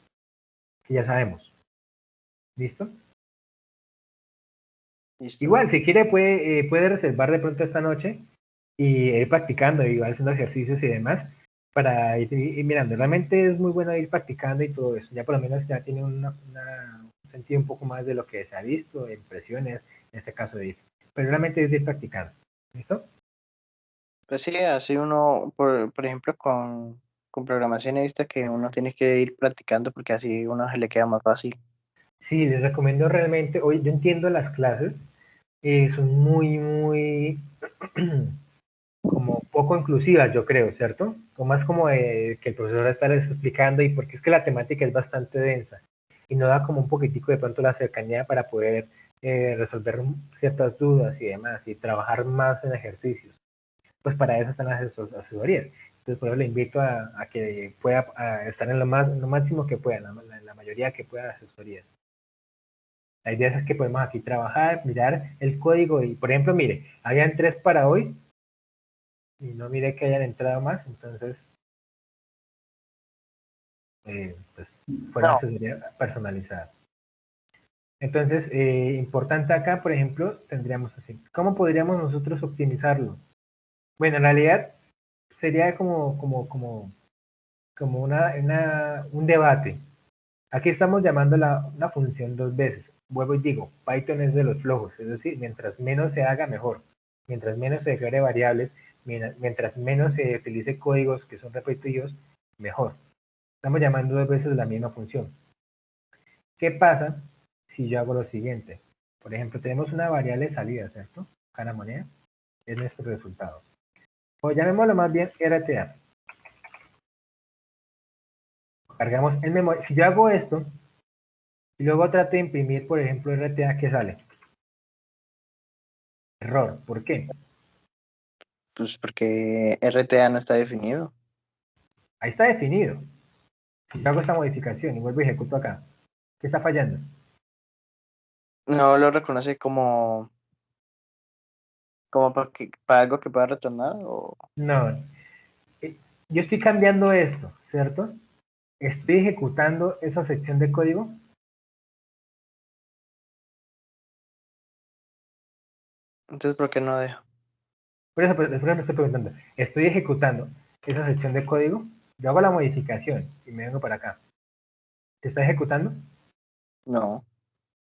que ya sabemos. ¿Listo? Listo. Igual, si quiere, puede reservar de pronto esta noche y ir practicando, igual haciendo ejercicios y demás, para ir mirando. Realmente es muy bueno ir practicando y todo eso. Ya por lo menos ya tiene un sentido un poco más de lo que se ha visto, impresiones, en este caso de ir. Pero realmente es ir practicando. ¿Listo? Pues sí, así uno, por ejemplo, con programación he visto que uno tiene que ir practicando porque así uno se le queda más fácil. Sí, les recomiendo realmente, hoy yo entiendo las clases, son muy, como poco inclusivas, yo creo, ¿cierto? O más como que el profesor está les explicando y porque es que la temática es bastante densa y no da como un poquitico de pronto la cercanía para poder resolver ciertas dudas y demás y trabajar más en ejercicios. Pues para eso están las asesorías. Entonces, por eso le invito a que pueda estar en lo máximo que pueda, en la mayoría que pueda de asesorías. La idea es que podemos aquí trabajar, mirar el código y, por ejemplo, mire, habían 3 para hoy, y no mire que hayan entrado más, entonces pues fueron No, asesoría personalizada. Entonces, importante acá, por ejemplo, tendríamos así. ¿Cómo podríamos nosotros optimizarlo? Bueno, en realidad sería como un debate. Aquí estamos llamando una función dos veces. Vuelvo y digo, Python es de los flojos, es decir, mientras menos se haga, mejor. Mientras menos se declare variables, mientras menos se utilice códigos que son repetitivos, mejor. Estamos llamando dos veces la misma función. ¿Qué pasa si yo hago lo siguiente? Por ejemplo, tenemos una variable salida, ¿cierto? Cada moneda es nuestro resultado. O llamémoslo más bien RTA. Cargamos en memoria. Si yo hago esto y luego trato de imprimir, por ejemplo, RTA, ¿qué sale? Error. ¿Por qué? pues porque RTA no está definido. Ahí está definido. Si yo hago esta modificación y vuelvo y ejecuto acá, ¿qué está fallando? No lo reconoce como para algo que pueda retornar o No, yo estoy cambiando esto, ¿cierto? Estoy ejecutando esa sección de código. entonces ¿por qué no deja? Por eso me estoy preguntando. Estoy ejecutando esa sección de código. Yo hago la modificación y me vengo para acá. ¿Se está ejecutando? No.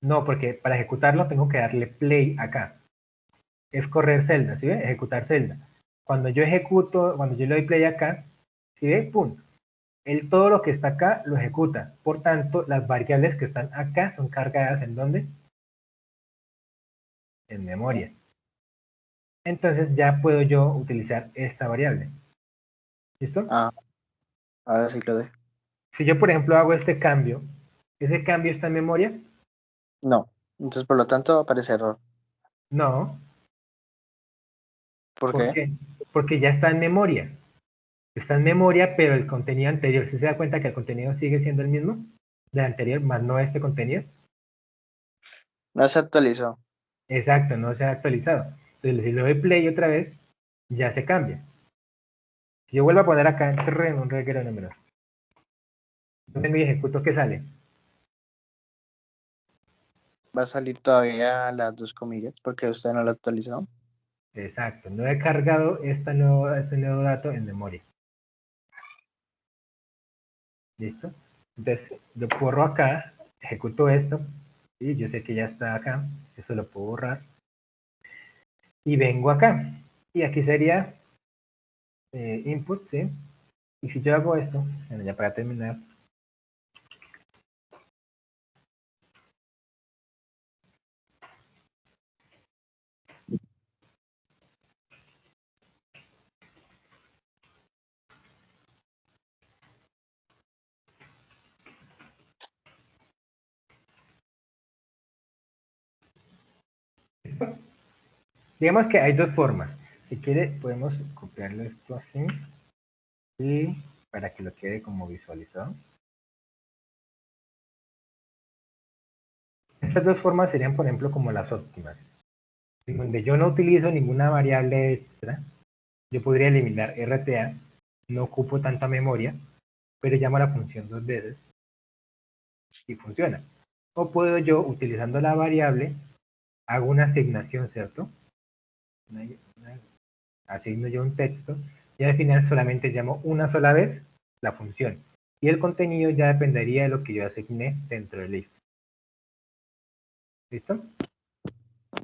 No, porque para ejecutarlo tengo que darle play acá. Es correr celda, ¿sí ve? Ejecutar celda. Cuando yo ejecuto, cuando yo le doy play acá, ¿sí ve? Pum. Él todo lo que está acá lo ejecuta. Por tanto, las variables que están acá son cargadas ¿en dónde? En memoria. Entonces ya puedo yo utilizar esta variable. ¿Listo? Ah, ahora sí lo dejo. Si yo, por ejemplo, hago este cambio, ¿ese cambio está en memoria? No. Entonces por lo tanto aparece error. No. ¿Por ¿Por qué? qué? Porque ya está en memoria. Está en memoria, pero el contenido anterior, ¿sí se da cuenta que el contenido sigue siendo el mismo del anterior, más no este contenido? No se actualizó. Exacto, no se ha actualizado. Entonces, si le doy play otra vez, ya se cambia. Si yo vuelvo a poner acá en un reguero de números, entonces mi ejecuto, ¿qué sale? Va a salir todavía las dos comillas porque usted no lo actualizó. Exacto, no he cargado este nuevo dato en memoria. ¿Listo? Entonces, yo borro acá, ejecuto esto, y yo sé que ya está acá, eso lo puedo borrar, y vengo acá. Y aquí sería input, ¿sí? Y si yo hago esto, bueno, ya para terminar, digamos que hay dos formas. Si quiere, podemos copiarlo esto así, y para que lo quede como visualizado. Estas dos formas serían, por ejemplo, como las óptimas, en donde yo no utilizo ninguna variable extra. Yo podría eliminar RTA, no ocupo tanta memoria, pero llamo a la función dos veces y funciona. O puedo yo, utilizando la variable, hago una asignación, ¿cierto? Una- Asigno yo un texto y al final solamente llamo una sola vez la función. Y el contenido ya dependería de lo que yo asigné dentro del if. ¿Listo?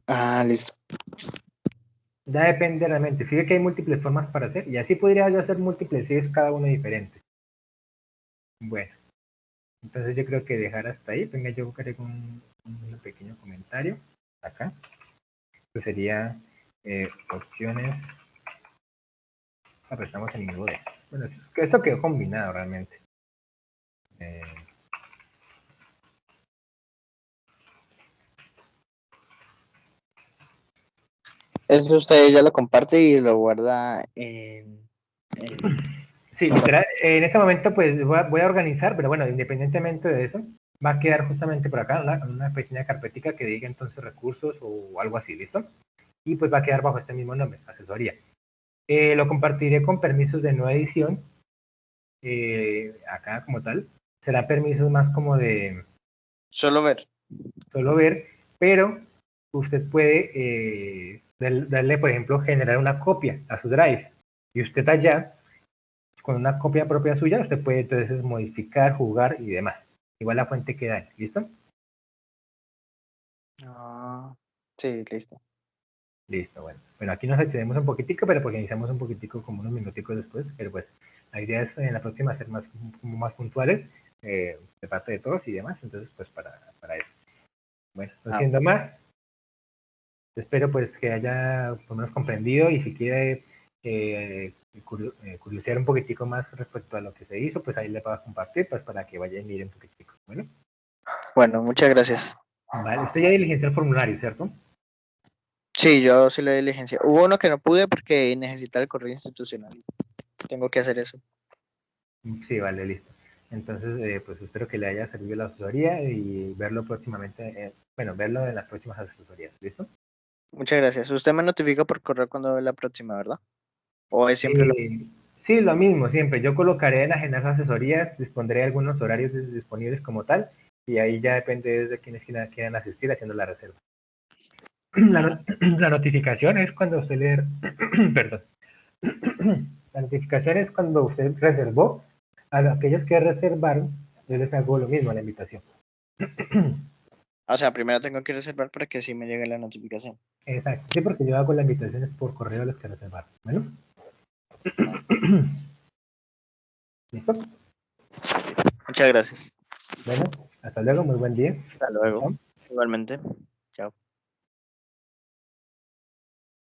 Ah, listo. Ya depende realmente. Fíjate que hay múltiples formas para hacer y así podría yo hacer múltiples si es cada uno diferente. Bueno, entonces yo creo que dejar hasta ahí. Venga, yo buscaré un pequeño comentario acá. Esto sería opciones. Estamos en inglés. Bueno, esto quedó combinado realmente. Eh, Eso usted ya lo comparte y lo guarda sí, literal. En este momento pues voy a organizar, pero bueno, independientemente de eso, va a quedar justamente por acá una pequeña carpetica que diga entonces recursos o algo así, ¿listo? Y pues va a quedar bajo este mismo nombre, asesoría. Lo compartiré con permisos de no edición, acá como tal. Será permisos más como de solo ver. solo ver, pero usted puede darle, por ejemplo, generar una copia a su drive. Y usted allá, con una copia propia suya, usted puede entonces modificar, jugar y demás. Igual la fuente queda ahí, ¿listo? Ah, sí, listo. Listo, bueno. Bueno, aquí nos excedemos un poquitico, pero porque iniciamos un poquitico como unos minuticos después, pero pues la idea es en la próxima ser más, como más puntuales de parte de todos y demás, entonces pues para eso. Bueno, no Ah, siendo más, espero pues que haya por lo menos comprendido y si quiere curiosear un poquitico más respecto a lo que se hizo, pues ahí le puedo compartir pues para que vaya y mire un poquitico. Bueno, bueno, muchas gracias. vale, usted ya diligenció el formulario, ¿cierto? Sí, yo sí le di diligencia. Hubo uno que no pude porque necesitaba el correo institucional. Tengo que hacer eso. Sí, vale, listo. Entonces, pues espero que le haya servido la asesoría y verlo próximamente, verlo en las próximas asesorías. ¿Listo? Muchas gracias. Usted me notifica por correo cuando ve la próxima, ¿verdad? ¿O es siempre lo Sí, sí, lo mismo, siempre. Yo colocaré en las asesorías, dispondré de algunos horarios disponibles como tal, y ahí ya depende de quienes quieran asistir haciendo la reserva. La, mismo? la notificación es cuando usted le... perdón. La notificación es cuando usted reservó. A aquellos que reservaron, yo les hago lo mismo, la invitación. O sea, primero tengo que reservar para que sí me llegue la notificación. Exacto, sí, porque yo hago las invitaciones por correo a los que reservaron. Bueno, Ah, ¿listo? muchas gracias. Bueno, hasta luego, muy buen día. Hasta Chao, luego. chao. Igualmente.